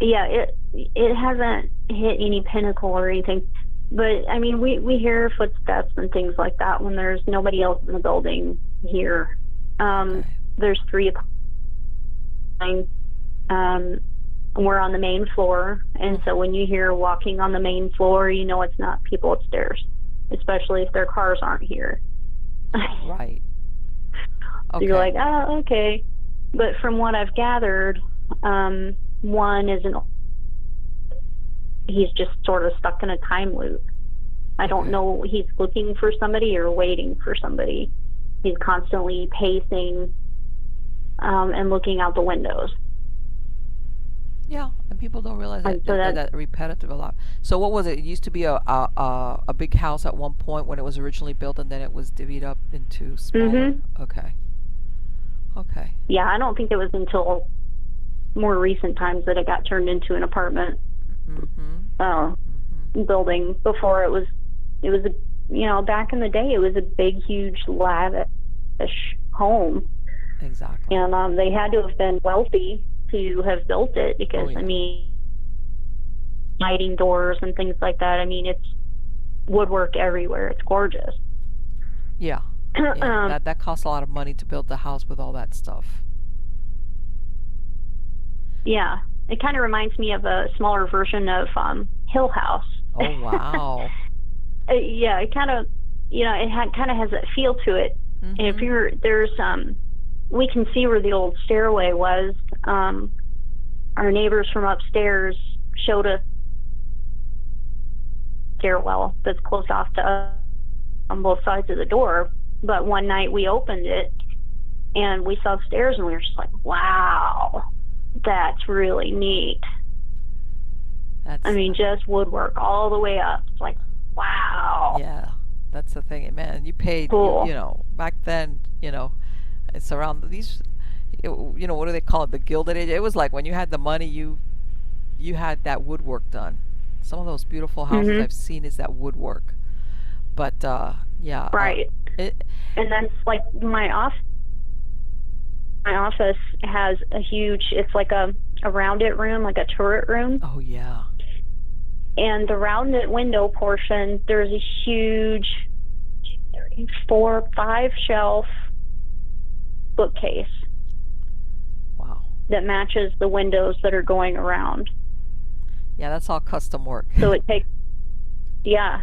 Yeah, it hasn't hit any pinnacle or anything. But, I mean, we hear footsteps and things like that when there's nobody else in the building here. There's 3 o'clock. We're on the main floor, and so when you hear walking on the main floor, you know it's not people upstairs, especially if their cars aren't here. Right. So you're like, oh, okay. But from what I've gathered, one is he's just sort of stuck in a time loop. I don't know, he's looking for somebody or waiting for somebody. He's constantly pacing and looking out the windows. Yeah, and people don't realize that repetitive a lot. So what was it? It used to be a big house at one point when it was originally built, and then it was divvied up into smaller. Okay. Yeah, I don't think it was until more recent times that it got turned into an apartment building. Before it was a, you know, back in the day it was a big, huge, lavish home. Exactly. And they had to have been wealthy to have built it because, I mean, sliding doors and things like that. I mean, it's woodwork everywhere. It's gorgeous. Yeah. That costs a lot of money to build the house with all that stuff. Yeah. It kind of reminds me of a smaller version of Hill House. Oh, wow. Yeah, it kind of, you know, it kind of has that feel to it. And if there's we can see where the old stairway was. Our neighbors from upstairs showed us stairwell that's closed off to us on both sides of the door. But one night we opened it and we saw the stairs and we were just like, wow, that's really neat. I mean, just woodwork all the way up. It's like, wow. Yeah, that's the thing, man. You paid, you know, back then, you know, it's around these, you know, what do they call it? The Gilded Age. It was like when you had the money, you had that woodwork done. Some of those beautiful houses I've seen is that woodwork. But yeah. Right. And then like my office has a huge, it's like a rounded room, like a turret room. Oh yeah. And the rounded window portion, there's a huge 4, 5 shelf bookcase. Wow. That matches the windows that are going around. Yeah, that's all custom work. So it takes, yeah,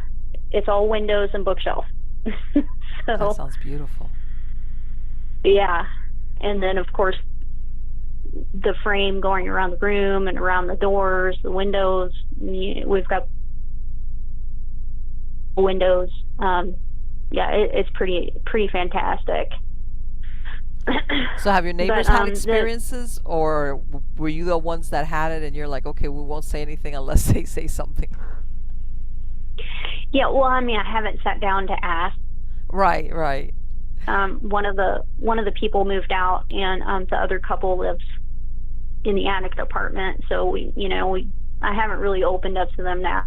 it's all windows and bookshelf. So, that sounds beautiful. Yeah. And then, of course, the frame going around the room and around the doors, the windows. We've got windows. Yeah, it's pretty fantastic. So have your neighbors had experiences, or were you the ones that had it and you're like, okay, we won't say anything unless they say something? Yeah, well, I mean, I haven't sat down to ask. Right. One of the people moved out, and the other couple lives in the attic apartment. So I haven't really opened up to them now.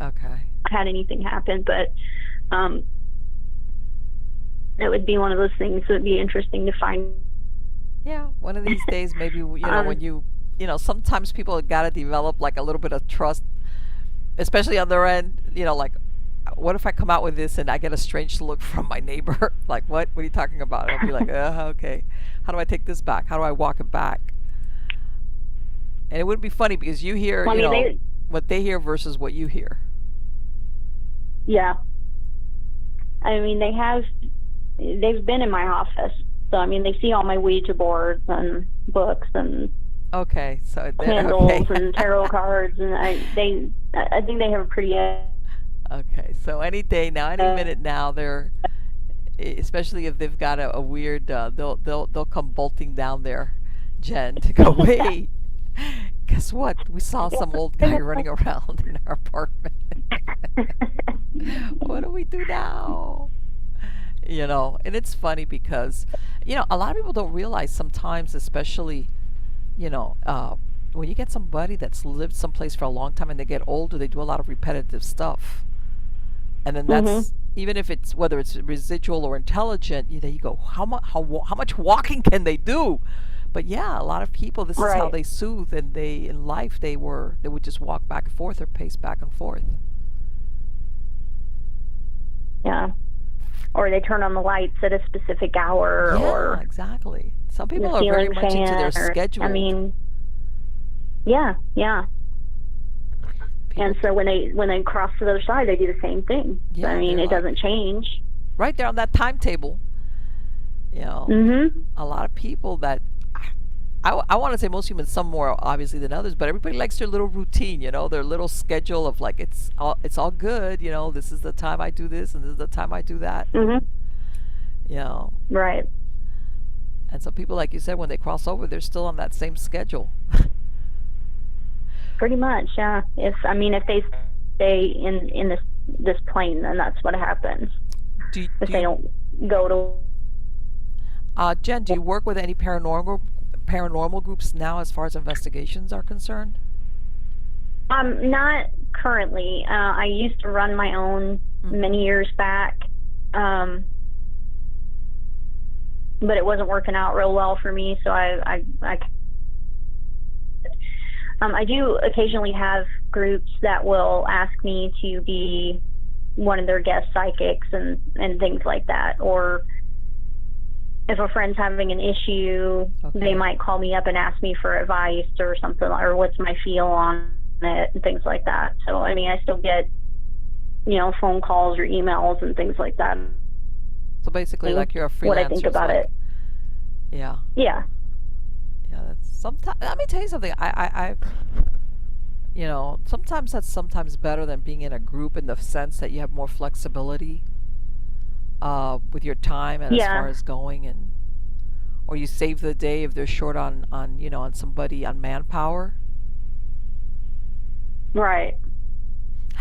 Okay. Had anything happen, but it would be one of those things that would be interesting to find. Yeah, one of these days, maybe when you sometimes people got to develop like a little bit of trust, especially on their end. Like, what if I come out with this and I get a strange look from my neighbor? Like, what are you talking about? And I'll be like, okay, how do I take this back? How do I walk it back? And it would be funny because you hear, what they hear versus what you hear. Yeah. I mean, they've been in my office. So, I mean, they see all my Ouija boards and books and candles and tarot cards. And I think they have a pretty... Okay, so any day now, any minute now, they're, especially if they've got a weird, they'll come bolting down there, Jen, to go, wait, guess what? We saw some old guy running around in our apartment. What do we do now? And it's funny because, a lot of people don't realize sometimes, especially, when you get somebody that's lived someplace for a long time and they get older, they do a lot of repetitive stuff. And then that's, even if it's, whether it's residual or intelligent, you go, how much walking can they do? But yeah, a lot of people, this is how they soothe, and in life, they would just walk back and forth or pace back and forth. Yeah. Or they turn on the lights at a specific hour. Yeah, exactly. Some people are very much into their schedule. I mean, yeah. And so when they cross to the other side, they do the same thing. Yeah, so, I mean, it doesn't change. Right there on that timetable. A lot of people that, I want to say most humans, some more obviously than others, but everybody likes their little routine, their little schedule of like, it's all good, this is the time I do this and this is the time I do that. Right. And so people, like you said, when they cross over, they're still on that same schedule. Pretty much, yeah. If they stay in this plane, then that's what happens. If they don't go to... Jen, do you work with any paranormal groups now as far as investigations are concerned? Not currently. I used to run my own many years back, but it wasn't working out real well for me, so I do occasionally have groups that will ask me to be one of their guest psychics and things like that. Or if a friend's having an issue, they might call me up and ask me for advice or something, or what's my feel on it and things like that. So, I mean, I still get, phone calls or emails and things like that. So basically, like you're a freelancer. What I think about it. Yeah. Yeah. Yeah, that's sometimes. Let me tell you something. I sometimes that's sometimes better than being in a group, in the sense that you have more flexibility with your time and as far as going, or you save the day if they're short on somebody, on manpower. Right.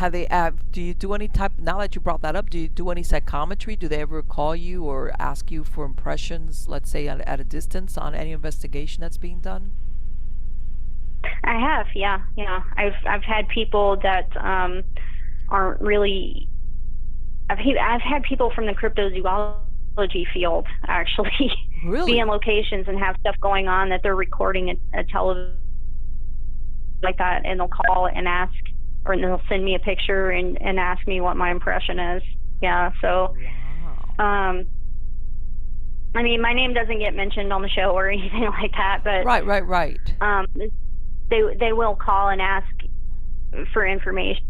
Do you do any type, now that you brought that up, do you do any psychometry? Do they ever call you or ask you for impressions, let's say at a distance, on any investigation that's being done? I have, yeah. I've had people that aren't really... I've had people from the cryptozoology field actually be in locations and have stuff going on that they're recording a television like that, and they'll call and ask, or they'll send me a picture and ask me what my impression is. Yeah, so I mean, my name doesn't get mentioned on the show or anything like that, but right. They will call and ask for information.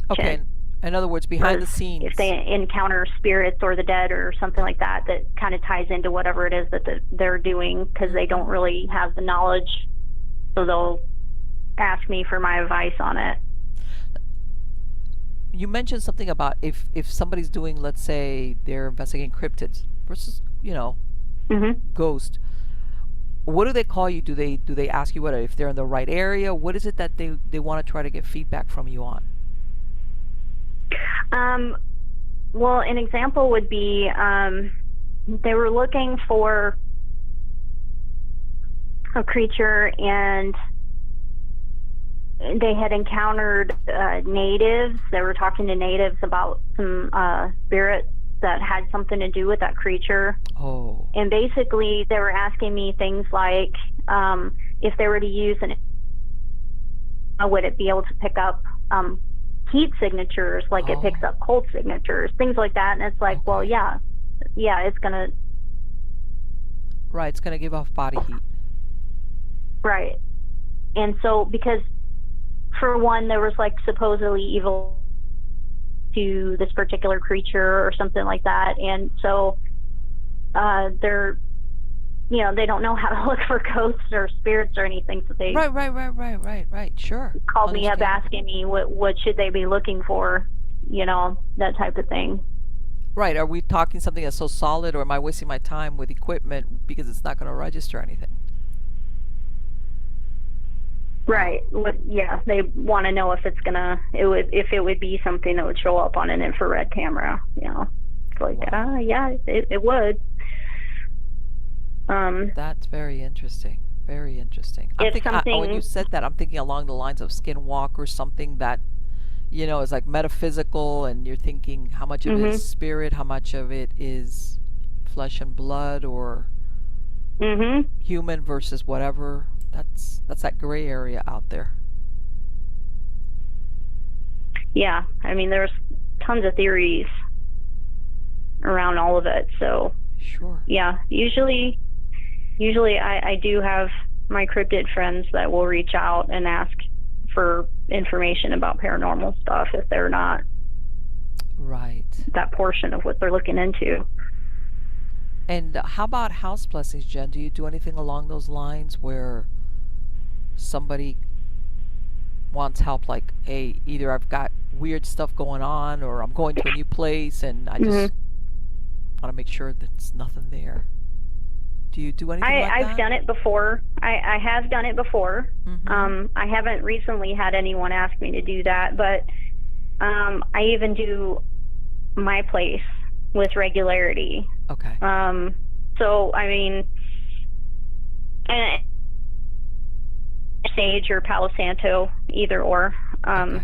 Okay. In other words, behind the scenes. If they encounter spirits or the dead or something like that, that kind of ties into whatever it is that they're doing, because they don't really have the knowledge. So they'll ask me for my advice on it. You mentioned something about if somebody's doing, let's say, they're investigating cryptids versus, ghost. What do they call you? Do they ask you if they're in the right area? What is it that they want to try to get feedback from you on? Well, an example would be they were looking for a creature, and they had encountered natives. They were talking to natives about some spirits that had something to do with that creature. Oh. And basically, they were asking me things like, if they were to use an, would it be able to pick up heat signatures like it picks up cold signatures, things like that. And it's like, well, yeah, it's gonna. Right, it's gonna give off body heat. Right, and so because for one, there was like supposedly evil to this particular creature or something like that, and so they're, you know, they don't know how to look for ghosts or spirits or anything, so they right, sure, called me up asking me what should they be looking for, you know, that type of thing. Right, are we talking something that's so solid, or am I wasting my time with equipment because it's not going to register anything? Right. Yeah, they want to know if it's gonna, if it would be something that would show up on an infrared camera. You know, it's like, yeah, it would. That's very interesting. Very interesting. When you said that, I'm thinking along the lines of skinwalk or something that, you know, is like metaphysical, and you're thinking how much of it is spirit, how much of it is flesh and blood, or human versus whatever. That's that gray area out there. Yeah, I mean, there's tons of theories around all of it. So sure. Yeah, usually I do have my cryptid friends that will reach out and ask for information about paranormal stuff if they're not right that portion of what they're looking into. And how about house blessings, Jen? Do you do anything along those lines where somebody wants help, like, hey, either I've got weird stuff going on, or I'm going to a new place and I just want to make sure there's nothing there? Do you do anything like that? I've done it before. I have done it before. I haven't recently had anyone ask me to do that, but I even do my place with regularity. Okay. So, I mean, Sage or Palo Santo, either or. Okay.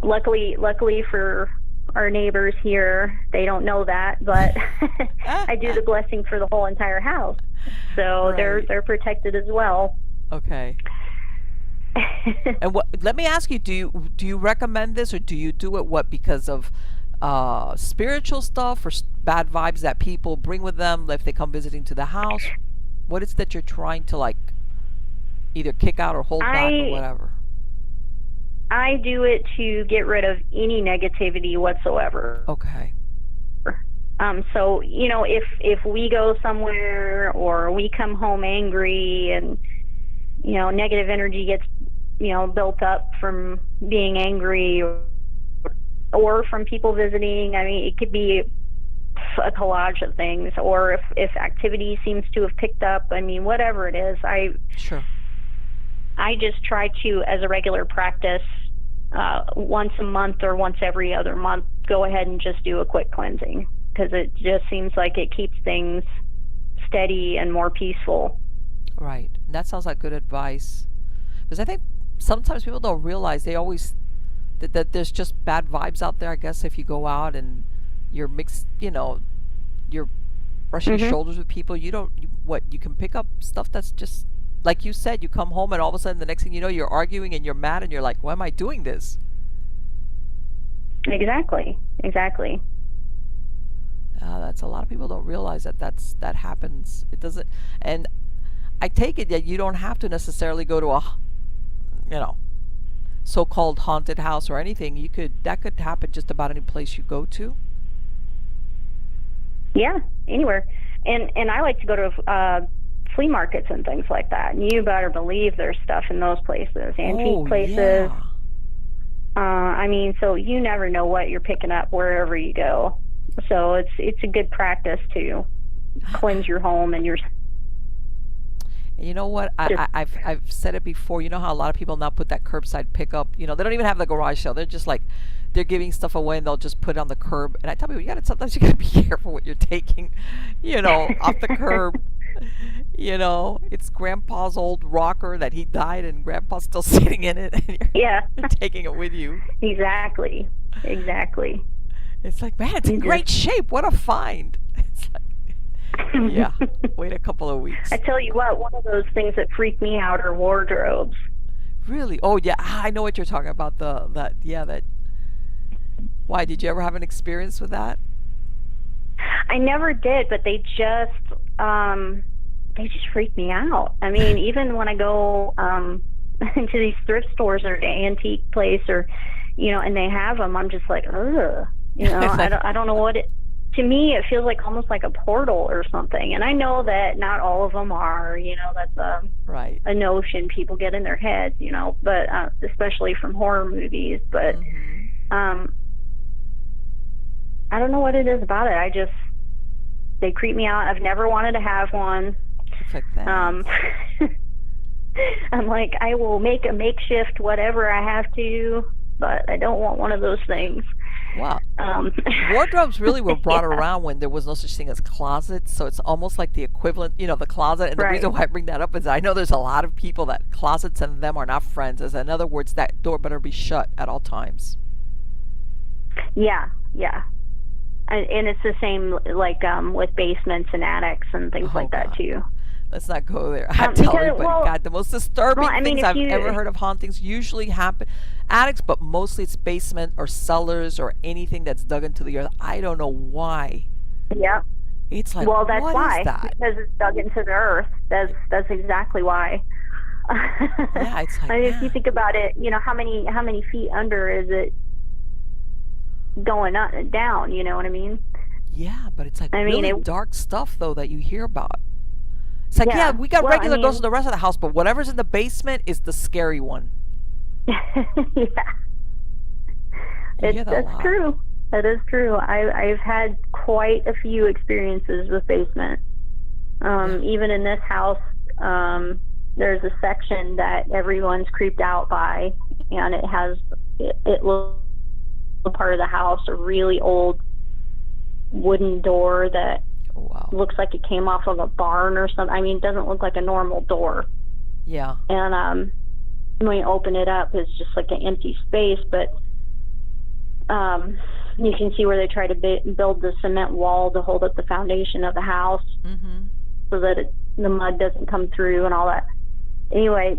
Luckily for our neighbors here, they don't know that, but I do the blessing for the whole entire house, so they're protected as well. Okay. And let me ask you, do you recommend this, or do you do it because of spiritual stuff, or bad vibes that people bring with them if they come visiting to the house? What is that you're trying to, like, either kick out or hold back or whatever? I do it to get rid of any negativity whatsoever. Okay. So, you know, if we go somewhere or we come home angry and, you know, negative energy gets, you know, built up from being angry or from people visiting, I mean, it could be a collage of things, or if activity seems to have picked up, I mean, whatever it is, I just try to, as a regular practice, once a month or once every other month, go ahead and just do a quick cleansing, because it just seems like it keeps things steady and more peaceful. Right. And that sounds like good advice, because I think sometimes people don't realize they always that there's just bad vibes out there. I guess if you go out and you're mixed, you know, you're brushing shoulders with people, you can pick up stuff that's just, like you said, you come home and all of a sudden the next thing you know, you're arguing and you're mad and you're like, why am I doing this? Exactly. That's a lot of people don't realize that happens. It doesn't, and I take it that you don't have to necessarily go to a, you know, so-called haunted house or anything. That could happen just about any place you go to. Yeah, anywhere. And I like to go to flea markets and things like that. And you better believe there's stuff in those places, antique places. Yeah. I mean, so you never know what you're picking up wherever you go. So it's a good practice to cleanse your home and your. And you know what? I've said it before. You know how a lot of people now put that curbside pickup. You know, they don't even have the garage sale. They're just like, they're giving stuff away and they'll just put it on the curb. And I tell people, sometimes you gotta be careful what you're taking, you know, off the curb. You know, it's Grandpa's old rocker that he died and Grandpa's still sitting in it, and you're taking it with you. Exactly. It's like, man, it's in great shape. What a find. It's like, Yeah, wait a couple of weeks. I tell you what, one of those things that freak me out are wardrobes. Really? Oh yeah, I know what you're talking about. That. Why, did you ever have an experience with that? I never did, but they just freak me out. I mean, even when I go into these thrift stores or the antique place, or and they have them, I'm just like, ugh. I don't know what it. To me, it feels like almost like a portal or something. And I know that not all of them are. That's right. a notion people get in their heads. But especially from horror movies. But I don't know what it is about it. They creep me out. I've never wanted to have one. It's like that. I'm like, I will make a makeshift whatever I have to, but I don't want one of those things. Wow. Wardrobes really were brought around when there was no such thing as closets, so it's almost like the equivalent, the closet. And the reason why I bring that up is I know there's a lot of people that closets and them are not friends. As in other words, that door better be shut at all times. Yeah. And it's the same like with basements and attics and things like that too. Let's not go there. I tell everybody, God, the most disturbing things I've ever heard of hauntings usually happen attics, but mostly it's basement or cellars or anything that's dug into the earth. I don't know why. Yeah. It's like, well, that's what why. Is that? Because it's dug into the earth. That's exactly why. Yeah, it's like. If you think about it, how many feet under is it going up and down? You know what I mean? Yeah, but it's like really dark stuff though that you hear about. It's like, we got regular ghosts in the rest of the house, but whatever's in the basement is the scary one. Yeah. That's true. That is true. I've had quite a few experiences with basements. Even in this house, there's a section that everyone's creeped out by, and it looks part of the house, a really old wooden door that looks like it came off of a barn or something. I mean, it doesn't look like a normal door. Yeah. And when you open it up, it's just like an empty space, but you can see where they try to build the cement wall to hold up the foundation of the house so that the mud doesn't come through and all that. Anyway,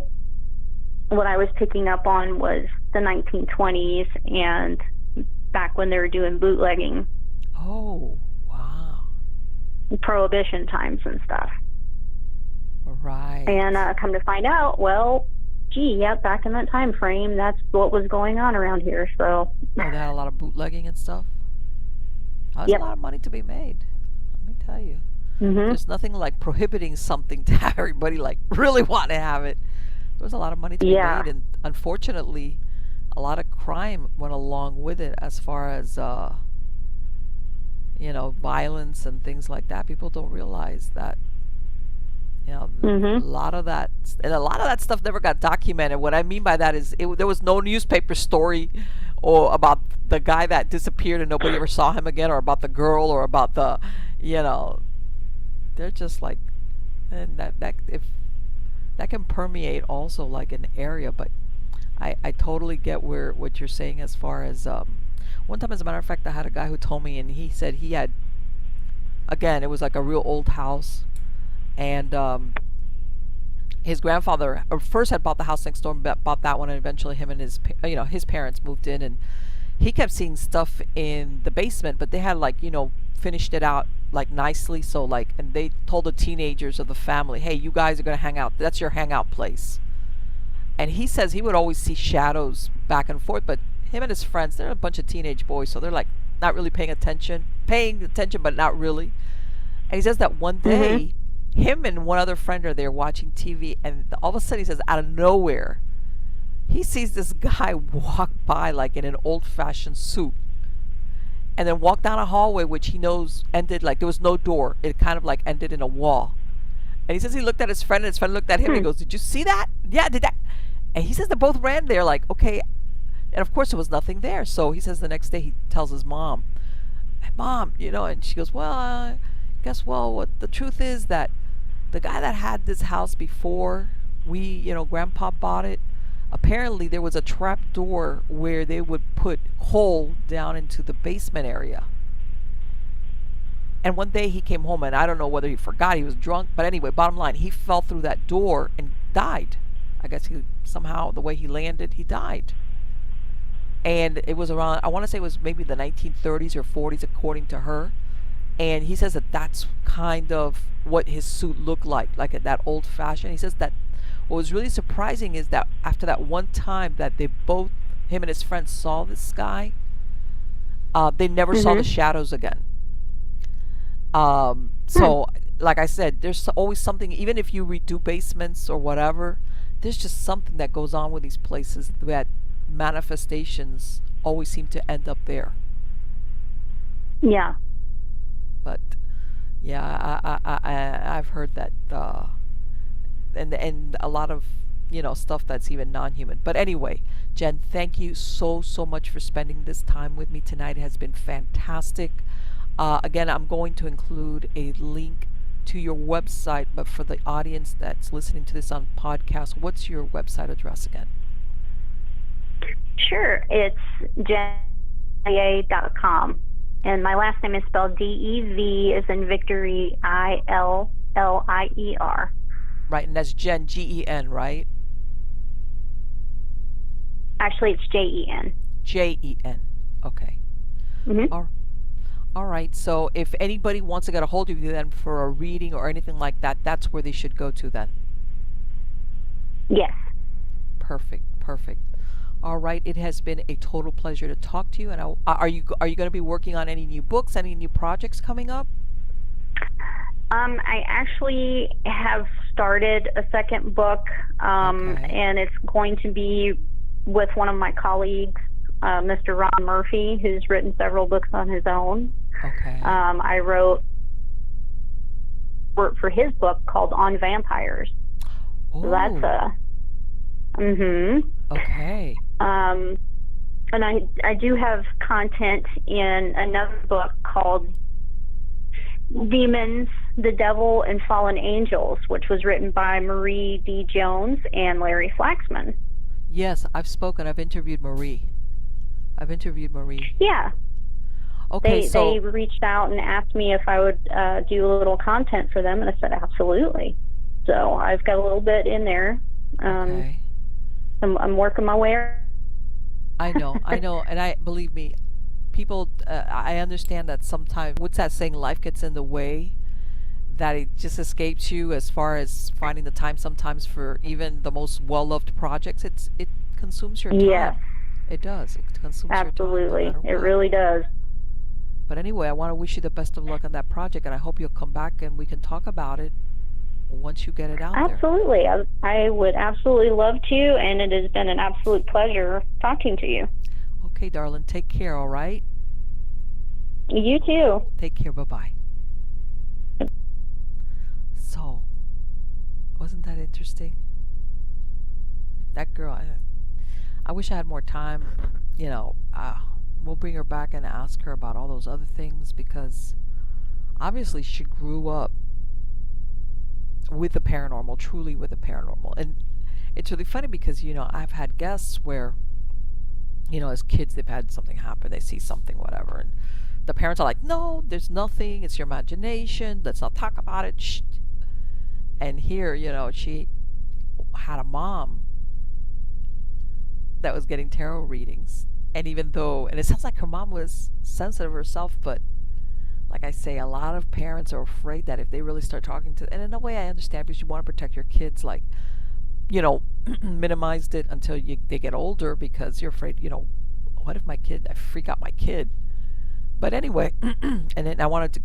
what I was picking up on was the 1920s and back when they were doing bootlegging. Oh, wow. Prohibition times and stuff. Right. And come to find out, back in that time frame, that's what was going on around here. So they had a lot of bootlegging and stuff. There's a lot of money to be made. Let me tell you. There's nothing like prohibiting something to have everybody like really want to have it. There was a lot of money to be made, and unfortunately, a lot of crime went along with it as far as violence and things like that. People don't realize that. A lot of that, and a lot of that stuff never got documented. What I mean by that is there was no newspaper story or about the guy that disappeared and nobody ever saw him again, or about the girl, or about the, they're just like, and that can permeate also like an area. But I totally get what you're saying as far as one time, as a matter of fact, I had a guy who told me, and he said he had, again, it was like a real old house. And his grandfather first had bought the house next door, and bought that one, and eventually him and his parents moved in, and he kept seeing stuff in the basement, but they had finished it out like nicely, so and they told the teenagers of the family, hey, you guys are gonna hang out, that's your hangout place. And he says he would always see shadows back and forth, but him and his friends, they're a bunch of teenage boys, so they're like not really paying attention but not really. And he says that one day him and one other friend are there watching TV, and all of a sudden, he says, out of nowhere, he sees this guy walk by like in an old-fashioned suit, and then walk down a hallway which he knows ended, like there was no door, it kind of like ended in a wall. And he says he looked at his friend, and his friend looked at him, and he goes, did you see that? Yeah, did that? And he says they both ran there like, okay. And of course there was nothing there. So he says the next day he tells his mom, hey, Mom, and she goes, well, what the truth is that the guy that had this house before Grandpa bought it, apparently there was a trap door where they would put coal down into the basement area. And one day he came home, and I don't know whether he forgot, he was drunk, but anyway, bottom line, he fell through that door and died. I guess he somehow, the way he landed, he died. And it was around, I want to say it was maybe the 1930s or 40s, according to her. And he says that that's kind of what his suit looked like that old fashioned. He says that what was really surprising is that after that one time that they both, him and his friends, saw this guy, they never saw the shadows again. So, like I said, there's always something, even if you redo basements or whatever, there's just something that goes on with these places that manifestations always seem to end up there. Yeah. But yeah, I've heard that, and a lot of stuff that's even non-human. But anyway, Jen, thank you so much for spending this time with me tonight. It has been fantastic. Again, I'm going to include a link to your website, but for the audience that's listening to this on podcast, what's your website address again? Sure, it's Devillier.com. And my last name is spelled D-E-V as in Victory, I-L-L-I-E-R. Right, and that's Jen, G-E-N, right? Actually, it's J-E-N. J-E-N, okay. All right, so if anybody wants to get a hold of you then for a reading or anything like that, that's where they should go to then? Yes. Perfect. All right, it has been a total pleasure to talk to you. And are you going to be working on any new books, any new projects coming up? I actually have started a second book, and it's going to be with one of my colleagues, Mr. Ron Murphy, who's written several books on his own. Okay. I wrote work for his book called On Vampires. Oh. So that's Okay. And I do have content in another book called Demons, the Devil, and Fallen Angels, which was written by Marie D. Jones and Larry Flaxman. Yes, I've interviewed Marie. Yeah. Okay, they reached out and asked me if I would do a little content for them, and I said absolutely. So I've got a little bit in there. Okay. I'm working my way around. I know, and believe me, people, I understand that sometimes, what's that saying, life gets in the way, that it just escapes you as far as finding the time sometimes for even the most well-loved projects. It consumes your time. Yes. It does. It consumes Absolutely. your time. It really does. But anyway, I want to wish you the best of luck on that project, and I hope you'll come back and we can talk about it once you get it out there. Absolutely. I would absolutely love to, and it has been an absolute pleasure talking to you. Okay, darling. Take care, all right? You too. Take care. Bye-bye. So, wasn't that interesting? That girl, I wish I had more time. We'll bring her back and ask her about all those other things, because obviously she grew up with the paranormal, truly with the paranormal. And it's really funny because, I've had guests where, as kids, they've had something happen, they see something, whatever, and the parents are like, no, there's nothing, it's your imagination, let's not talk about it. Shh. And here, she had a mom that was getting tarot readings. And even though, and it sounds like her mom was sensitive herself, but like I say, a lot of parents are afraid that if they really start talking to, and in a way I understand, because you want to protect your kids, like, minimized it until they get older, because you're afraid, what if I freak out my kid? But anyway, and then I wanted to,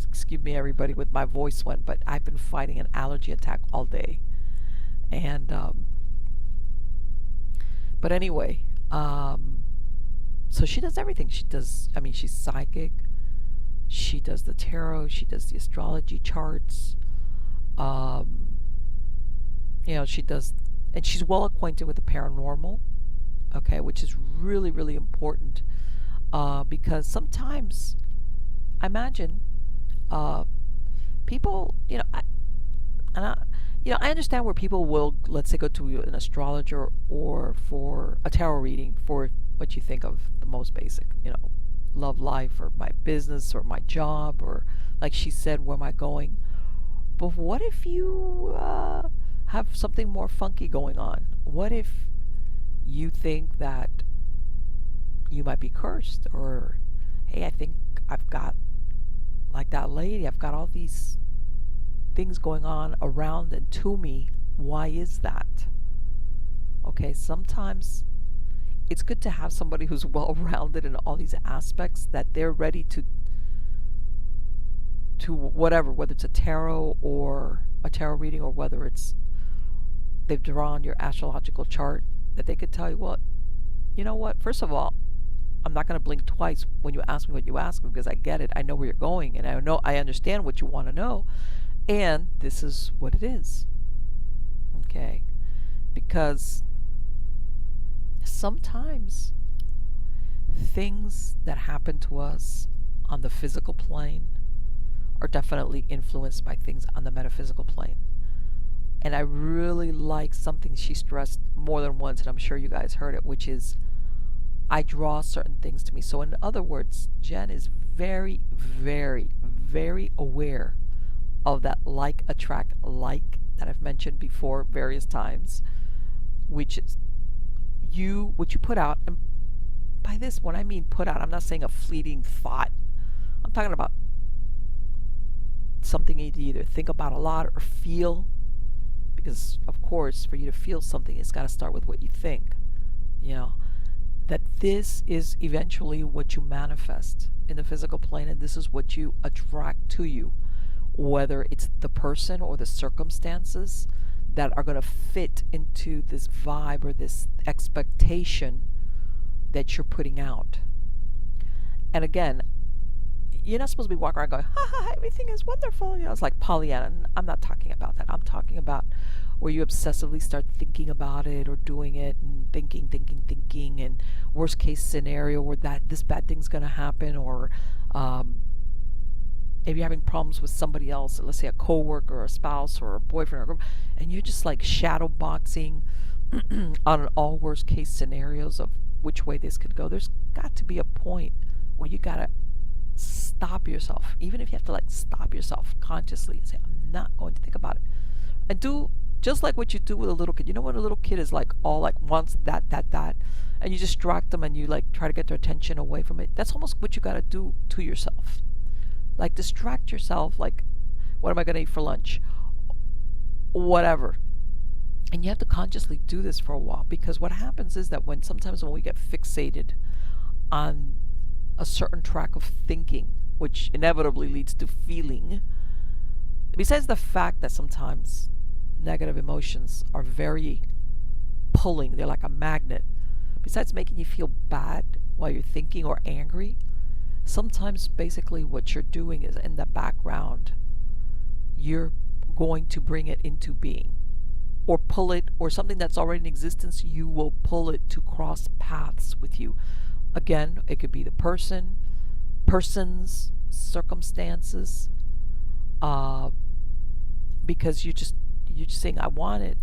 excuse me everybody, with my voice went, but I've been fighting an allergy attack all day. And, but anyway, so she does everything. She's psychic. She does the tarot. She does the astrology charts. She does, and she's well acquainted with the paranormal. Okay, which is really, really important, because sometimes, I imagine, people, I understand where people will, let's say, go to an astrologer or for a tarot reading for what you think of the most basic, love life or my business or my job or like she said, where am I going? But what if you have something more funky going on? What if you think that you might be cursed? Or, hey, I think I've got, like that lady, I've got all these things going on around and to me. Why is that? Okay, sometimes it's good to have somebody who's well-rounded in all these aspects, that they're ready to whatever, whether it's a tarot or a tarot reading, or whether it's they've drawn your astrological chart, that they could tell you, well, you know what, first of all, I'm not going to blink twice when you ask me what you ask me, because I get it. I know where you're going, and I understand what you want to know, and this is what it is. Okay? Because sometimes things that happen to us on the physical plane are definitely influenced by things on the metaphysical plane. And I really like something she stressed more than once, and I'm sure you guys heard it, which is, I draw certain things to me. So in other words, Jen is very, very, very aware of that like attract like that I've mentioned before various times, which is what you put out. And by this, when I mean put out, I'm not saying a fleeting thought. I'm talking about something you either think about a lot or feel, because of course, for you to feel something, it's got to start with what you think. That this is eventually what you manifest in the physical plane, and this is what you attract to you, whether it's the person or the circumstances that are going to fit into this vibe or this expectation that you're putting out. And again, you're not supposed to be walking around going, ha ha, everything is wonderful. It's like Pollyanna. I'm not talking about that. I'm talking about where you obsessively start thinking about it or doing it and thinking, and worst case scenario where this bad thing's going to happen, or maybe you're having problems with somebody else, let's say a coworker or a spouse or a boyfriend or a girlfriend, and you're just like shadow boxing on all worst case scenarios of which way this could go. There's got to be a point where you got to stop yourself, even if you have to stop yourself consciously and say, I'm not going to think about it, and do just like what you do with a little kid. When a little kid is all wants that, and you distract them and you try to get their attention away from it. That's almost what you got to do to yourself. Distract yourself, what am I going to eat for lunch, whatever. And you have to consciously do this for a while, because what happens is that sometimes when we get fixated on a certain track of thinking, which inevitably leads to feeling, besides the fact that sometimes negative emotions are very pulling, they're like a magnet, besides making you feel bad while you're thinking or angry, sometimes basically what you're doing is in the background, you're going to bring it into being, or pull it, or something that's already in existence, you will pull it to cross paths with you. Again, it could be the persons, circumstances, because you're just saying, I want it.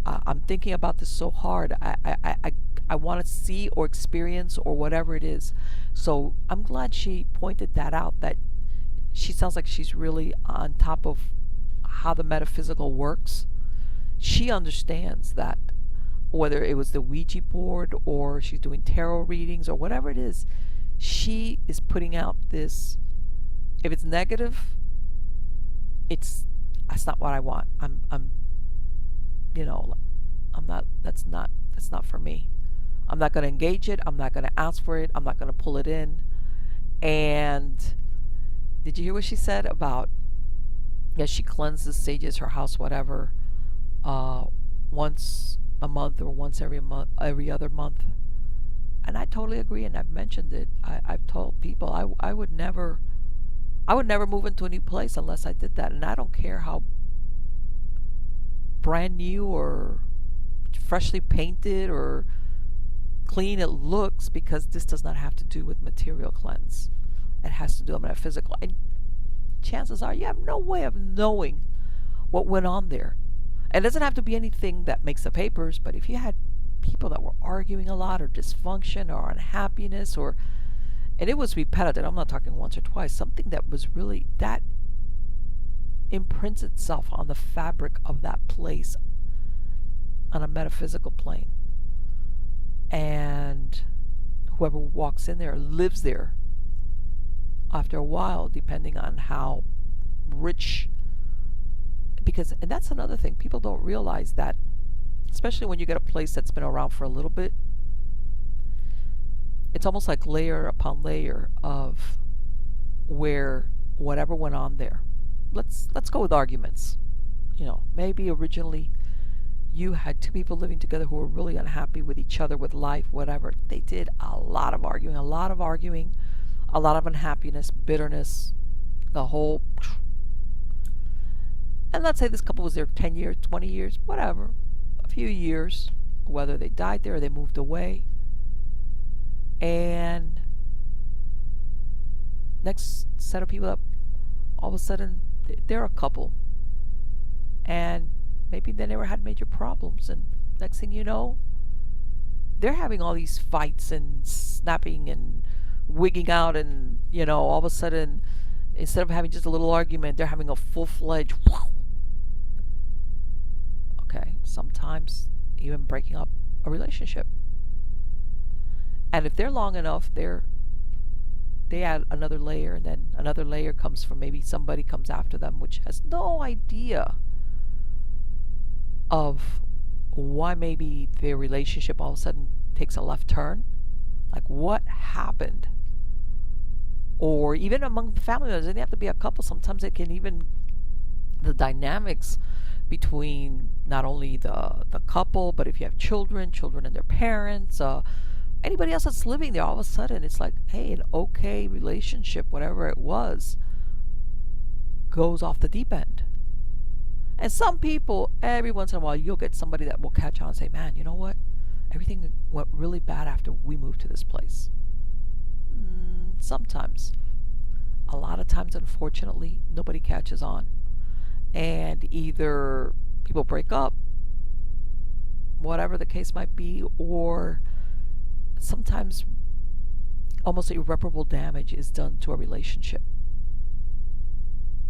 I'm thinking about this so hard. I want to see or experience or whatever it is. So I'm glad she pointed that out. That she sounds like she's really on top of how the metaphysical works. She understands that, whether it was the Ouija board or she's doing tarot readings or whatever it is, she is putting out this. If it's negative, that's not what I want. I'm not. That's not for me. I'm not going to engage it. I'm not going to ask for it. I'm not going to pull it in. And did you hear what she said about? Yeah, she cleanses, sages her house, whatever, once a month or once every other month. And I totally agree, and I've mentioned it. I've told people I would never move into a new place unless I did that. And I don't care how brand new or freshly painted or clean it looks, because this does not have to do with material cleanse. It has to do with metaphysical. And chances are you have no way of knowing what went on there. It doesn't have to be anything that makes the papers, but if you had people that were arguing a lot, or dysfunction or unhappiness, or And it was repetitive. I'm not talking once or twice. Something that was really, that imprints itself on the fabric of that place on a metaphysical plane. And whoever walks in there lives there after a while, depending on how rich. Because, and that's another thing, people don't realize that, especially when you get a place that's been around for a little bit, it's almost like layer upon layer of where whatever went on there. Let's go with arguments. You know, maybe originally you had two people living together who were really unhappy with each other, with life, whatever. They did a lot of arguing, a lot of unhappiness, bitterness, the whole. And let's say this couple was there 10 years, 20 years, whatever, a few years, whether they died there or they moved away. And next set of people up, all of a sudden, they're a couple. And maybe they never had major problems. And next thing you know, they're having all these fights and snapping and wigging out. And, you know, all of a sudden, instead of having just a little argument, they're having a full-fledged. Okay, sometimes even breaking up a relationship. And if they're long enough, they add another layer, and then another layer comes from maybe somebody comes after them, which has no idea of why maybe their relationship all of a sudden takes a left turn. Like, what happened? Or even among family members, it doesn't have to be a couple. Sometimes it can even, the dynamics between not only the couple, but if you have children and their parents, anybody else that's living there, all of a sudden it's like, hey, an okay relationship, whatever it was, goes off the deep end. And some people, every once in a while, you'll get somebody that will catch on and say, man, you know what? Everything went really bad after we moved to this place. Sometimes. A lot of times, unfortunately, nobody catches on. And either people break up, whatever the case might be, or sometimes almost irreparable damage is done to a relationship.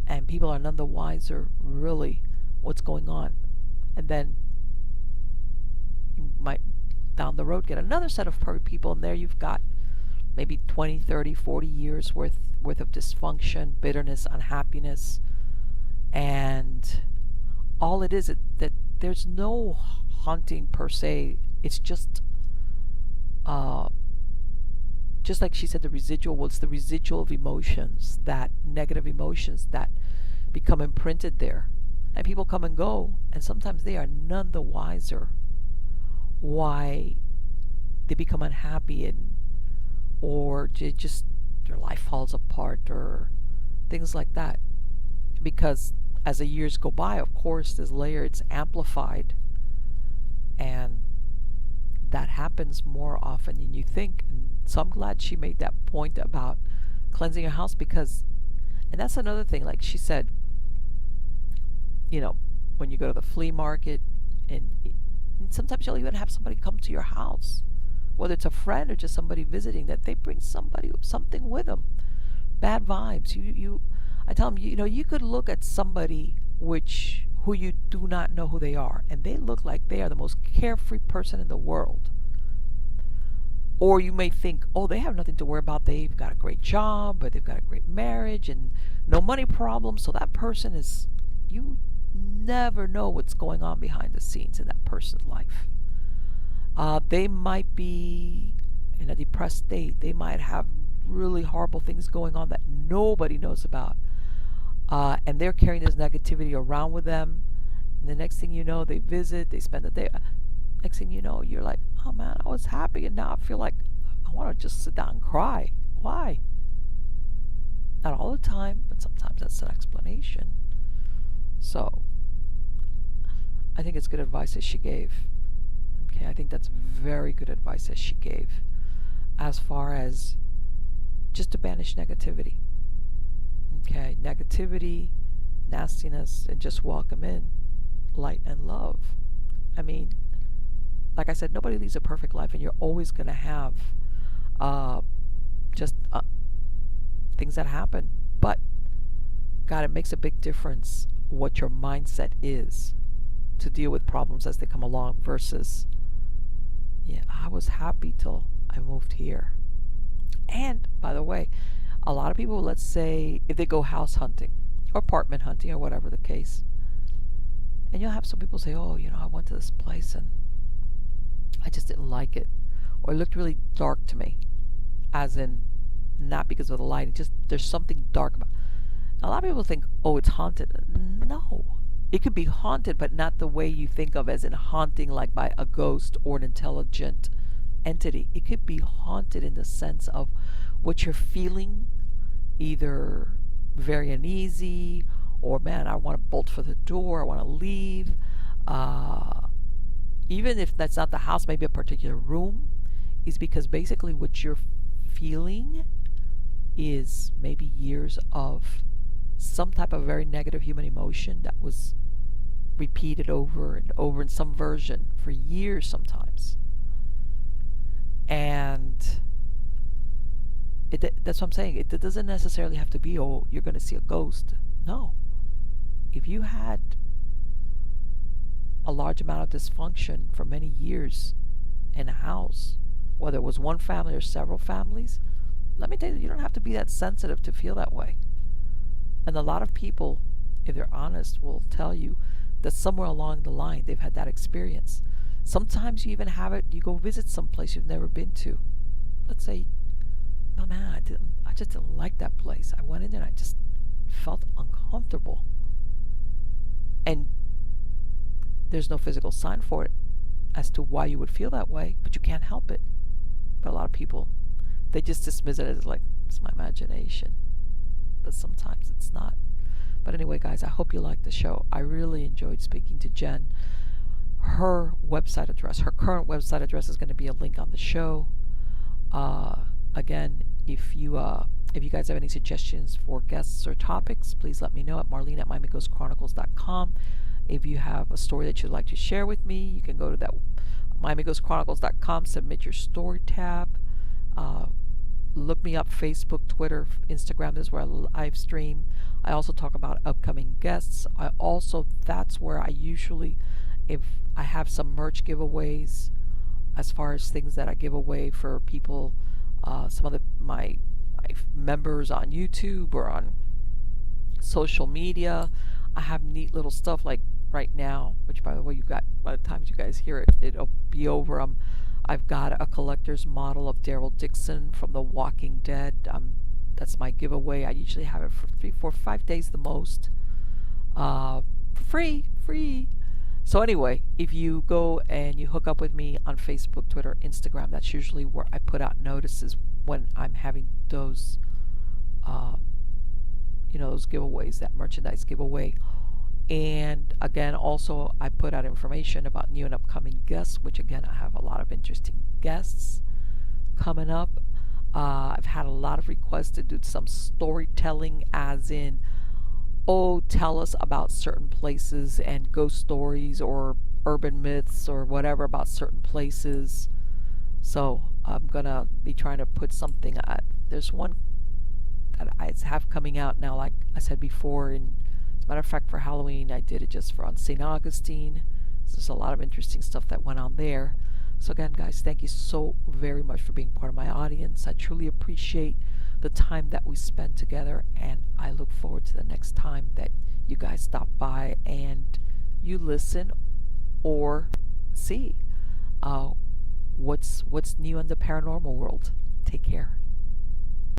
And people are none the wiser, really, what's going on. And then you might, down the road, get another set of people, and there you've got maybe 20, 30, 40 years worth of dysfunction, bitterness, unhappiness. And all it is that there's no haunting per se. It's just like she said, the residual of emotions, that negative emotions that become imprinted there. And people come and go, and sometimes they are none the wiser why they become unhappy, or just their life falls apart or things like that. Because as the years go by, of course, this layer, it's amplified, and that happens more often than you think. And so I'm glad she made that point about cleansing your house, because, and that's another thing, like she said, you know, when you go to the flea market, and sometimes you'll even have somebody come to your house, whether it's a friend or just somebody visiting, that they bring something with them, bad vibes. I tell them, you know, you could look at somebody who you do not know who they are, and they look like they are the most carefree person in the world. Or you may think, oh, they have nothing to worry about. They've got a great job, but they've got a great marriage and no money problems. So that person is, you never know what's going on behind the scenes in that person's life. They might be in a depressed state. They might have really horrible things going on that nobody knows about. And they're carrying this negativity around with them. And the next thing you know, they visit, they spend the day. Next thing you know, you're like, oh man, I was happy, and now I feel like I want to just sit down and cry. Why? Not all the time, but sometimes that's an explanation. So, I think it's good advice that she gave. Okay, I think that's very good advice that she gave, as far as just to banish negativity. Okay, negativity, nastiness, and just welcome in light and love. I mean, like I said, nobody leads a perfect life, and you're always going to have just things that happen. But God, it makes a big difference what your mindset is to deal with problems as they come along versus, yeah, I was happy till I moved here. And by the way, a lot of people, let's say if they go house hunting or apartment hunting or whatever the case, and you'll have some people say, oh, I went to this place and I just didn't like it, or it looked really dark to me, as in not because of the lighting, just there's something dark about it. A lot of people think, oh, it's haunted. No. It could be haunted, but not the way you think of as in haunting, like by a ghost or an intelligent entity. It could be haunted in the sense of what you're feeling, either very uneasy, or man, I want to bolt for the door, I want to leave. Even if that's not the house, maybe a particular room, is because basically what you're feeling is maybe years of some type of very negative human emotion that was repeated over and over in some version for years sometimes. And that's what I'm saying. It doesn't necessarily have to be, oh, you're going to see a ghost. No. If you had a large amount of dysfunction for many years in a house, whether it was one family or several families, let me tell you, you don't have to be that sensitive to feel that way. And a lot of people, if they're honest, will tell you that somewhere along the line they've had that experience. Sometimes you even have it, you go visit some place you've never been to. Let's say, oh man, I just didn't like that place. I went in there and I just felt uncomfortable. And there's no physical sign for it as to why you would feel that way, but you can't help it. But a lot of people, they just dismiss it as like, it's my imagination. But sometimes it's not. But anyway, guys, I hope you liked the show. I really enjoyed speaking to Jen. Her website address, her current website address, is going to be a link on the show. Again, if you guys have any suggestions for guests or topics, please let me know at marlene@miamighostchronicles.com. If you have a story that you'd like to share with me, you can go to that miamighostchronicles.com, submit your story tab. Look me up, Facebook, Twitter, Instagram. This is where I live stream. I also talk about upcoming guests. That's where I usually, if I have some merch giveaways, as far as things that I give away for people, some of my members on YouTube or on social media, I have neat little stuff like right now, which by the way, by the time you guys hear it, it'll be over. I've got a collector's model of Daryl Dixon from The Walking Dead. That's my giveaway. I usually have it for 3, 4, 5 days the most. Free. So anyway, if you go and you hook up with me on Facebook, Twitter, Instagram, that's usually where I put out notices when I'm having those, those giveaways, that merchandise giveaway. And again, also I put out information about new and upcoming guests, which again, I have a lot of interesting guests coming up. I've had a lot of requests to do some storytelling, as in, oh, tell us about certain places and ghost stories or urban myths or whatever about certain places. So I'm gonna be trying to put something. There's one that I have coming out now, like I said before, as a matter of fact, for Halloween, I did it just on St. Augustine. So there's a lot of interesting stuff that went on there. So again, guys, thank you so very much for being part of my audience. I truly appreciate the time that we spend together, and I look forward to the next time that you guys stop by and you listen or see what's new in the paranormal world. Take care.